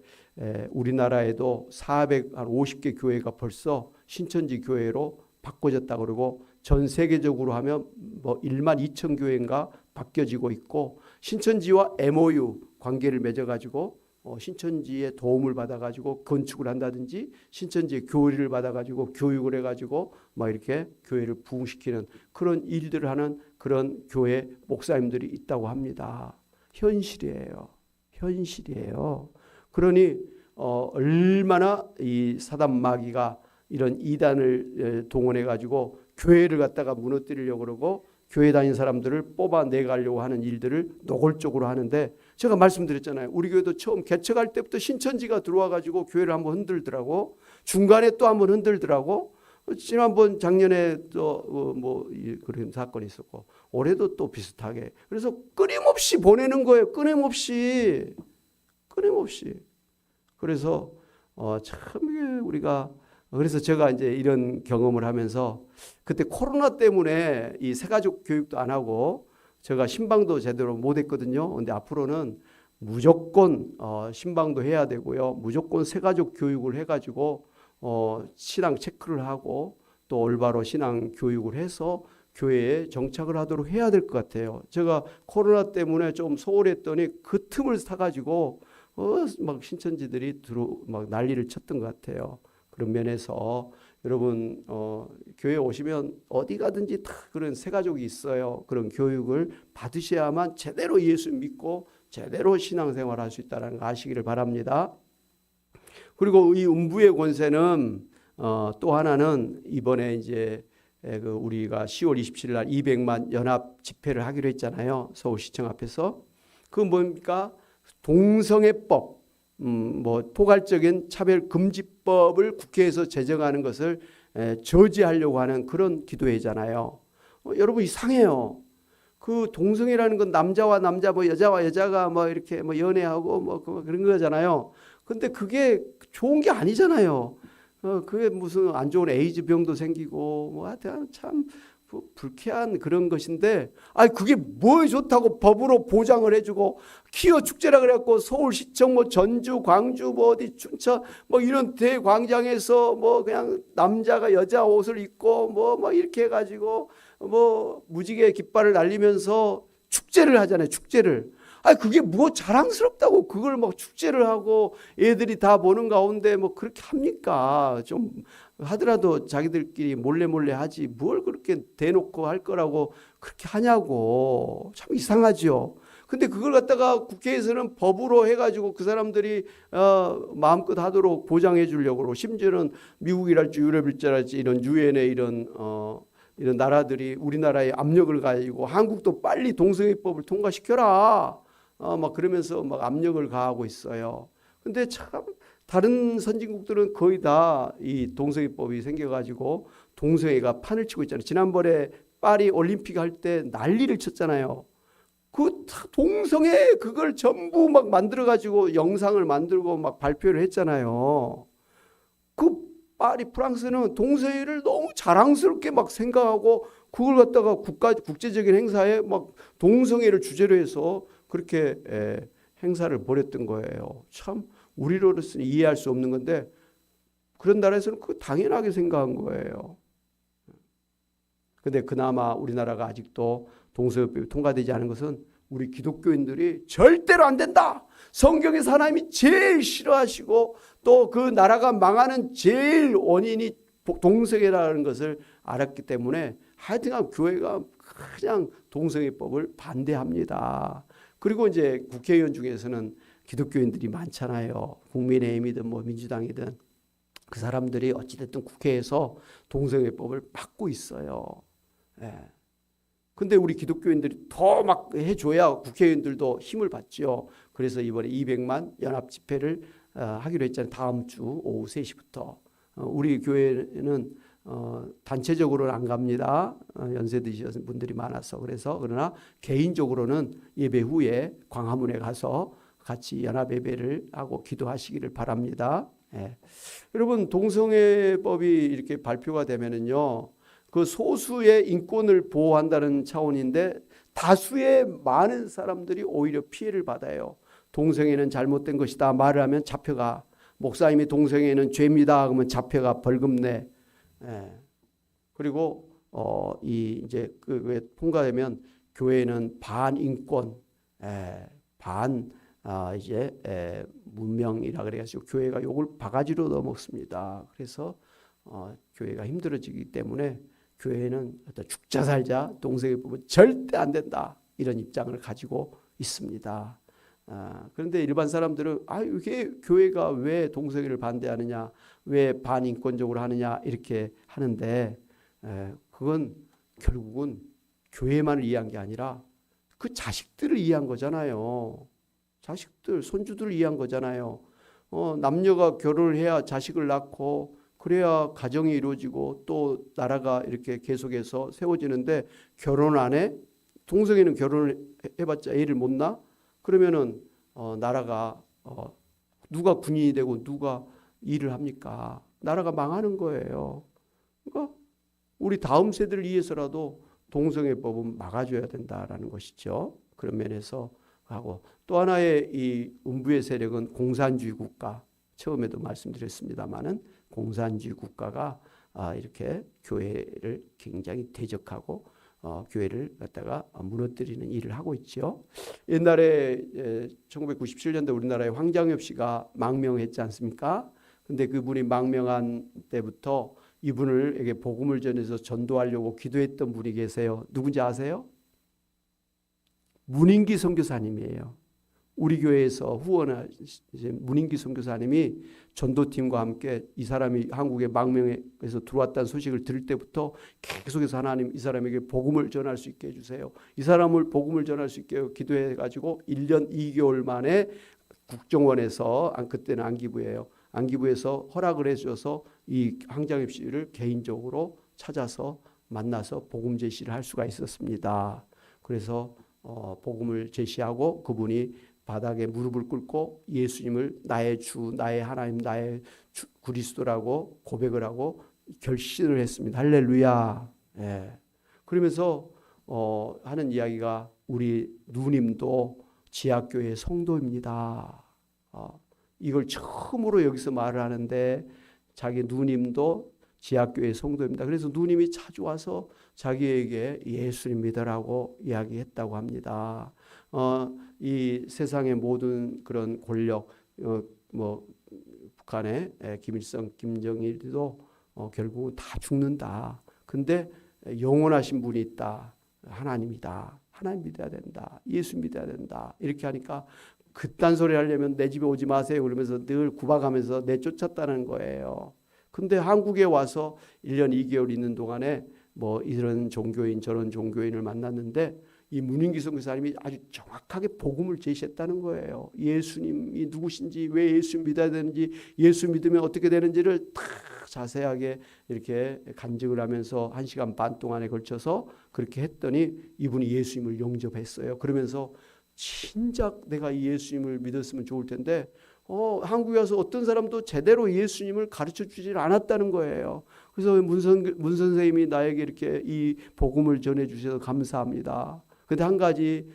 우리나라에도 450개 교회가 벌써 신천지 교회로 바꿔졌다 그러고, 전 세계적으로 하면 뭐 1만 2천 교회인가 바뀌어지고 있고, 신천지와 MOU 관계를 맺어가지고 신천지의 도움을 받아가지고 건축을 한다든지, 신천지의 교리를 받아가지고 교육을 해가지고 막 이렇게 교회를 부흥시키는 그런 일들을 하는 그런 교회 목사님들이 있다고 합니다. 현실이에요. 그러니 얼마나 이 사단 마귀가 이런 이단을 동원해가지고 교회를 갖다가 무너뜨리려고 그러고 교회 다닌 사람들을 뽑아내가려고 하는 일들을 노골적으로 하는데, 제가 말씀드렸잖아요. 우리 교회도 처음 개척할 때부터 신천지가 들어와가지고 교회를 한번 흔들더라고. 중간에 또 한번 흔들더라고. 지난번 작년에 또 뭐 그런 사건이 있었고, 올해도 또 비슷하게. 그래서 끊임없이 보내는 거예요. 끊임없이. 그래서 참 우리가, 그래서 제가 이제 이런 경험을 하면서, 그때 코로나 때문에 이 새가족 교육도 안 하고 제가 신방도 제대로 못 했거든요. 근데 앞으로는 무조건 신방도 해야 되고요. 무조건 새가족 교육을 해가지고 신앙 체크를 하고 또 올바로 신앙 교육을 해서 교회에 정착을 하도록 해야 될 것 같아요. 제가 코로나 때문에 좀 소홀했더니 그 틈을 타가지고 막 신천지들이 막 난리를 쳤던 것 같아요. 그런 면에서 여러분 교회 오시면 어디 가든지 다 그런 새가족이 있어요. 그런 교육을 받으셔야만 제대로 예수 믿고 제대로 신앙생활 할 수 있다는 거 아시기를 바랍니다. 그리고 이 음부의 권세는 또 하나는 이번에 이제 우리가 10월 27일 날 200만 연합 집회를 하기로 했잖아요. 서울시청 앞에서. 그 뭡니까? 동성애법, 뭐 포괄적인 차별 금지법을 국회에서 제정하는 것을 저지하려고 하는 그런 기도회잖아요. 여러분 이상해요. 그 동성애라는 건 남자와 남자, 뭐 여자와 여자가 뭐 이렇게 뭐 연애하고 뭐 그런 거잖아요. 근데 그게 좋은 게 아니잖아요. 그게 무슨 안 좋은 에이즈병도 생기고 뭐 하여튼 참 불쾌한 그런 것인데, 아니 그게 뭐 좋다고 법으로 보장을 해주고 키어 축제라 그래갖고 서울시청 뭐 전주 광주 뭐 어디 춘천 뭐 이런 대광장에서 뭐 그냥 남자가 여자 옷을 입고 뭐 이렇게 해가지고 뭐 무지개 깃발을 날리면서 축제를 하잖아요. 축제를. 아니 그게 뭐 자랑스럽다고 그걸 막 축제를 하고 애들이 다 보는 가운데 뭐 그렇게 합니까? 좀 하더라도 자기들끼리 몰래 하지 뭘 그렇게 대놓고 할 거라고 그렇게 하냐고. 참 이상하죠. 근데 그걸 갖다가 국회에서는 법으로 해가지고 그 사람들이 마음껏 하도록 보장해 주려고 그러고, 심지어는 미국이랄지 유럽일지랄지 이런 유엔의 이런 나라들이 우리나라에 압력을 가지고 한국도 빨리 동성애법을 통과시켜라 막 그러면서 막 압력을 가하고 있어요. 근데 참 다른 선진국들은 거의 다 이 동성애법이 생겨가지고 동성애가 판을 치고 있잖아요. 지난번에 파리 올림픽 할 때 난리를 쳤잖아요. 그 동성애 그걸 전부 막 만들어가지고 영상을 만들고 막 발표를 했잖아요. 그 파리 프랑스는 동성애를 너무 자랑스럽게 막 생각하고 그걸 갖다가 국제적인 행사에 막 동성애를 주제로 해서 그렇게 행사를 벌였던 거예요. 참 우리로서는 이해할 수 없는 건데 그런 나라에서는 그 당연하게 생각한 거예요. 근데 그나마 우리나라가 아직도 동성애법이 통과되지 않은 것은 우리 기독교인들이 절대로 안 된다. 성경에서 하나님이 제일 싫어하시고 또 그 나라가 망하는 제일 원인이 동성애라는 것을 알았기 때문에 하여튼간 교회가 그냥 동성애법을 반대합니다. 그리고 이제 국회의원 중에서는 기독교인들이 많잖아요. 국민의힘이든 뭐 민주당이든 그 사람들이 어찌됐든 국회에서 동성애법을 막고 있어요. 예. 근데 우리 기독교인들이 더 막 해줘야 국회의원들도 힘을 받죠. 그래서 이번에 200만 연합 집회를 하기로 했잖아요. 다음 주 오후 3시부터. 우리 교회는 단체적으로는 안 갑니다. 연세 드신 분들이 많아서. 그러나 개인적으로는 예배 후에 광화문에 가서 같이 연합 예배를 하고 기도하시기를 바랍니다. 예. 여러분 동성애법이 이렇게 발표가 되면은요. 그 소수의 인권을 보호한다는 차원인데 다수의 많은 사람들이 오히려 피해를 받아요. 동성애는 잘못된 것이다 말을 하면 잡혀가. 목사님이 동성애는 죄입니다 그러면 잡혀가 벌금 내. 예. 그리고 이제 그게 통과되면 교회는 반인권, 문명이라 그래가지고 교회가 욕을 바가지로 넣어먹습니다. 그래서 교회가 힘들어지기 때문에 교회는 어떤 죽자 살자 동성애법은 절대 안 된다 이런 입장을 가지고 있습니다. 그런데 일반 사람들은 이게 교회가 왜 동성애를 반대하느냐, 왜 반인권적으로 하느냐 이렇게 하는데 그건 결국은 교회만을 이해한 게 아니라 그 자식들을 이해한 거잖아요. 자식들, 손주들을 이해한 거잖아요. 남녀가 결혼을 해야 자식을 낳고 그래야 가정이 이루어지고 또 나라가 이렇게 계속해서 세워지는데 결혼 안 해? 동성애는 결혼을 해봤자 애를 못 낳아? 그러면은 나라가 누가 군인이 되고 누가 일을 합니까? 나라가 망하는 거예요. 그러니까 우리 다음 세대를 위해서라도 동성애법은 막아줘야 된다라는 것이죠. 그런 면에서 하고 또 하나의 이 음부의 세력은 공산주의 국가. 처음에도 말씀드렸습니다마는 공산주의 국가가 이렇게 교회를 굉장히 대적하고 교회를 갖다가 무너뜨리는 일을 하고 있죠. 옛날에 1997년도 우리나라에 황장엽 씨가 망명했지 않습니까? 근데 그분이 망명한 때부터 이분에게 복음을 전해서 전도하려고 기도했던 분이 계세요. 누군지 아세요? 문인기 선교사님이에요. 우리 교회에서 후원하신 문인기 선교사님이 전도팀과 함께 이 사람이 한국에 망명해서 들어왔다는 소식을 들을 때부터 계속해서 하나님 이 사람에게 복음을 전할 수 있게 해주세요. 이 사람을 복음을 전할 수 있게 기도해가지고 1년 2개월 만에 국정원에서 그때는 안기부예요. 안기부에서 허락을 해줘서 이 황장엽 씨를 개인적으로 찾아서 만나서 복음 제시를 할 수가 있었습니다. 그래서 복음을 제시하고 그분이 바닥에 무릎을 꿇고 예수님을 나의 주, 나의 하나님, 나의 그리스도라고 고백을 하고 결신을 했습니다. 할렐루야. 예. 그러면서 하는 이야기가 우리 누님도 지하교회 성도입니다. 이걸 처음으로 여기서 말을 하는데 자기 누님도 지하교회 성도입니다. 그래서 누님이 자주 와서 자기에게 예수님 믿으라고 이야기했다고 합니다. 이 세상의 모든 그런 권력, 북한의 김일성, 김정일도 결국은 다 죽는다. 근데 영원하신 분이 있다. 하나님이다. 하나님 믿어야 된다. 예수 믿어야 된다. 이렇게 하니까 그딴 소리 하려면 내 집에 오지 마세요. 그러면서 늘 구박하면서 내쫓았다는 거예요. 근데 한국에 와서 1년 2개월 있는 동안에 이런 종교인 저런 종교인을 만났는데 이 문인기 선교사님이 아주 정확하게 복음을 제시했다는 거예요. 예수님이 누구신지, 왜 예수 믿어야 되는지, 예수 믿으면 어떻게 되는지를 다 자세하게 이렇게 간증을 하면서 1시간 반 동안에 걸쳐서 그렇게 했더니 이분이 예수님을 영접했어요. 그러면서 진작 내가 이 예수님을 믿었으면 좋을 텐데 한국에 와서 어떤 사람도 제대로 예수님을 가르쳐 주질 않았다는 거예요. 그래서 문 선생님이 나에게 이렇게 이 복음을 전해 주셔서 감사합니다. 근데 한 가지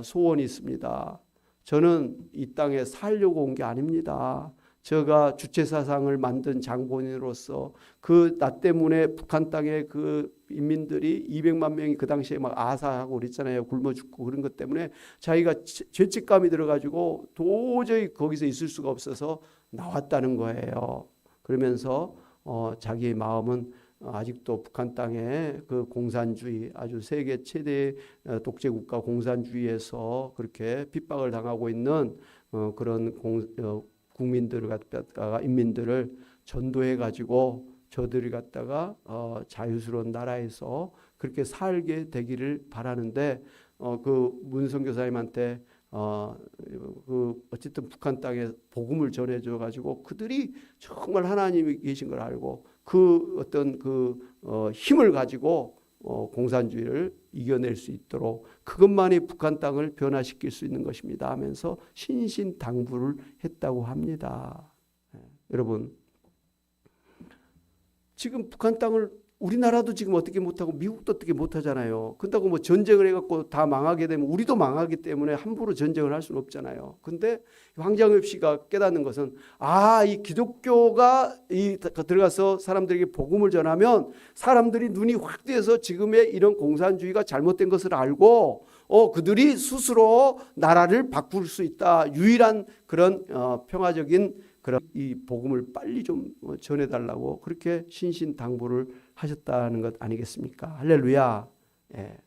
소원이 있습니다. 저는 이 땅에 살려고 온 게 아닙니다. 제가 주체사상을 만든 장본인으로서 그 나 때문에 북한 땅에 그 인민들이 200만 명이 그 당시에 막 아사하고 그랬잖아요. 굶어 죽고 그런 것 때문에 자기가 죄책감이 들어가지고 도저히 거기서 있을 수가 없어서 나왔다는 거예요. 그러면서 자기의 마음은 아직도 북한 땅에 그 공산주의, 아주 세계 최대 독재국가 공산주의에서 그렇게 핍박을 당하고 있는 그런 국민들을 갖다가 인민들을 전도해 가지고 저들이 갖다가 자유스러운 나라에서 그렇게 살게 되기를 바라는데 그 문성 교사님한테 어쨌든 북한 땅에 복음을 전해줘 가지고 그들이 정말 하나님이 계신 걸 알고 그 어떤 힘을 가지고 공산주의를 이겨낼 수 있도록 그것만이 북한 땅을 변화시킬 수 있는 것입니다 하면서 신신당부를 했다고 합니다. 여러분, 지금 북한 땅을 우리나라도 지금 어떻게 못하고 미국도 어떻게 못하잖아요. 그렇다고 전쟁을 해갖고 다 망하게 되면 우리도 망하기 때문에 함부로 전쟁을 할 수는 없잖아요. 근데 황장엽 씨가 깨닫는 것은 이 기독교가 들어가서 사람들에게 복음을 전하면 사람들이 눈이 확 뜨여서 지금의 이런 공산주의가 잘못된 것을 알고 그들이 스스로 나라를 바꿀 수 있다. 유일한 그런 평화적인 그런 이 복음을 빨리 좀 전해달라고 그렇게 신신당부를 하셨다는 것 아니겠습니까? 할렐루야. 예.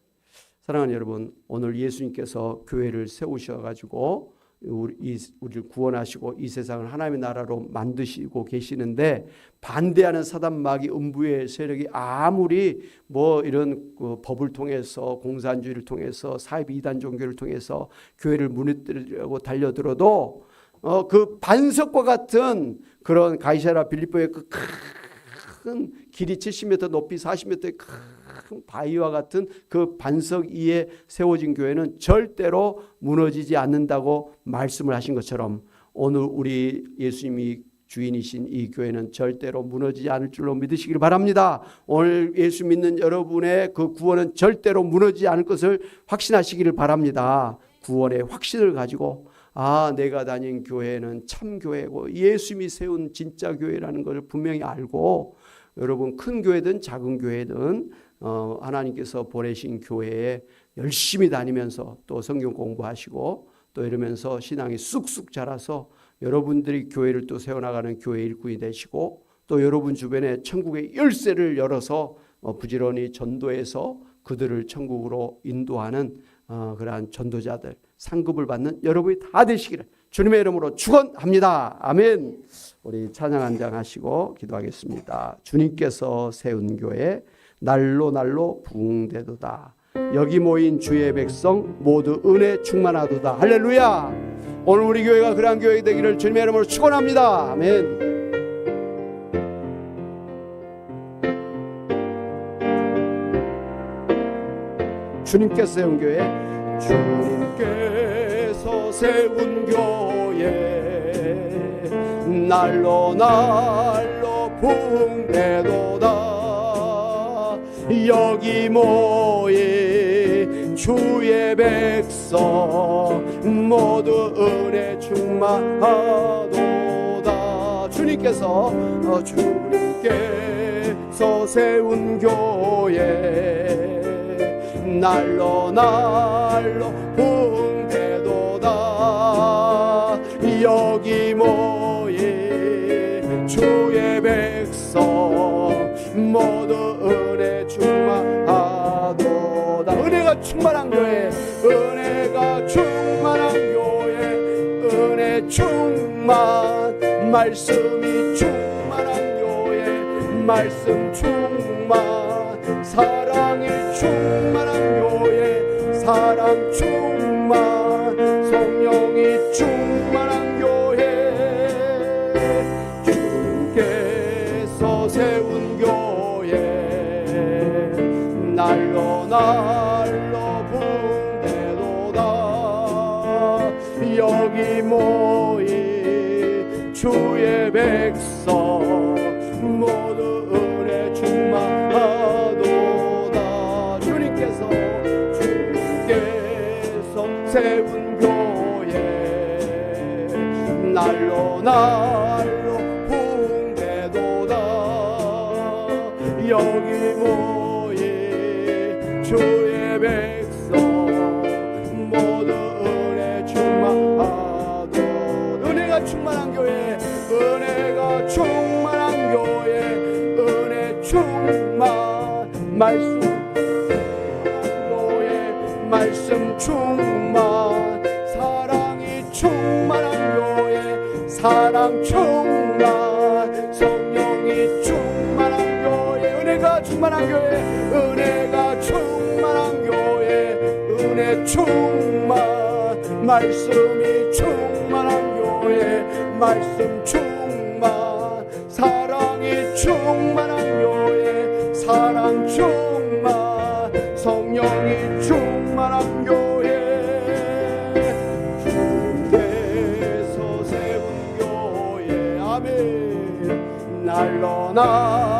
사랑하는 여러분, 오늘 예수님께서 교회를 세우셔가지고 우리를 구원하시고 이 세상을 하나님의 나라로 만드시고 계시는데 반대하는 사단 마귀 음부의 세력이 아무리 이런 법을 통해서 공산주의를 통해서 사이비 이단 종교를 통해서 교회를 무너뜨리려고 달려들어도 그 반석과 같은 그런 가이사랴 빌립보의 그 큰 길이 70m 높이 40m의 큰 바위와 같은 그 반석 위에 세워진 교회는 절대로 무너지지 않는다고 말씀을 하신 것처럼 오늘 우리 예수님이 주인이신 이 교회는 절대로 무너지지 않을 줄로 믿으시길 바랍니다. 오늘 예수 믿는 여러분의 그 구원은 절대로 무너지지 않을 것을 확신하시기를 바랍니다. 구원의 확신을 가지고 내가 다닌 교회는 참 교회고 예수님이 세운 진짜 교회라는 것을 분명히 알고 여러분 큰 교회든 작은 교회든 하나님께서 보내신 교회에 열심히 다니면서 또 성경 공부하시고 또 이러면서 신앙이 쑥쑥 자라서 여러분들이 교회를 또 세워나가는 교회 일꾼이 되시고 또 여러분 주변에 천국의 열쇠를 열어서 부지런히 전도해서 그들을 천국으로 인도하는 그러한 전도자들 상급을 받는 여러분이 다 되시기를 주님의 이름으로 축원합니다. 아멘. 우리 찬양 한 장 하시고 기도하겠습니다. 주님께서 세운 교회 날로 날로 부흥되도다. 여기 모인 주의 백성 모두 은혜 충만하도다. 할렐루야. 오늘 우리 교회가 그러한 교회 되기를 주님의 이름으로 축원합니다. 아멘. 주님께서 세운 교회, 주님께서 세운 교회 날로 날로 붕대도다. 여기 모인 주의 백성 모두 은혜 충만하도다. 주님께서 세운 교회 날로 날로 붕대도다. 여기 모인 주의 백성 모두 은혜 충만하도다. 은혜가 충만한 교회, 은혜가 충만한 교회, 은혜 충만, 말씀이 충만한 교회, 말씀 충만, 사랑이 충만한 교회, 사랑 충만, 성령이 충만한 교회, 주께서 세운 교회 날로 날로 붕대도다. 여기 모인 주의 백성 모두 은혜 충만하도다. 주님께서 세운 교회 날로 날로 붕대도다. 여기 모인 주의 백성 모두 은혜 충만하도다. 은혜가 충만한 교회, 은혜가 충만한 교회, 은혜 충만, 말씀 교회, 말씀 충만, 사랑이 충만한 교회, 사랑 충만, 성령이 충만한 교회, 은혜가 충만한 교회, 은혜가 충만한 교회, 은혜 충만, 말씀이 충만한 교회, 말씀 충만, 사랑이 충만한 교회, 사랑 충만, 성령이 충만한 교회, 주께서 세운 교회, 아멘. 날로 날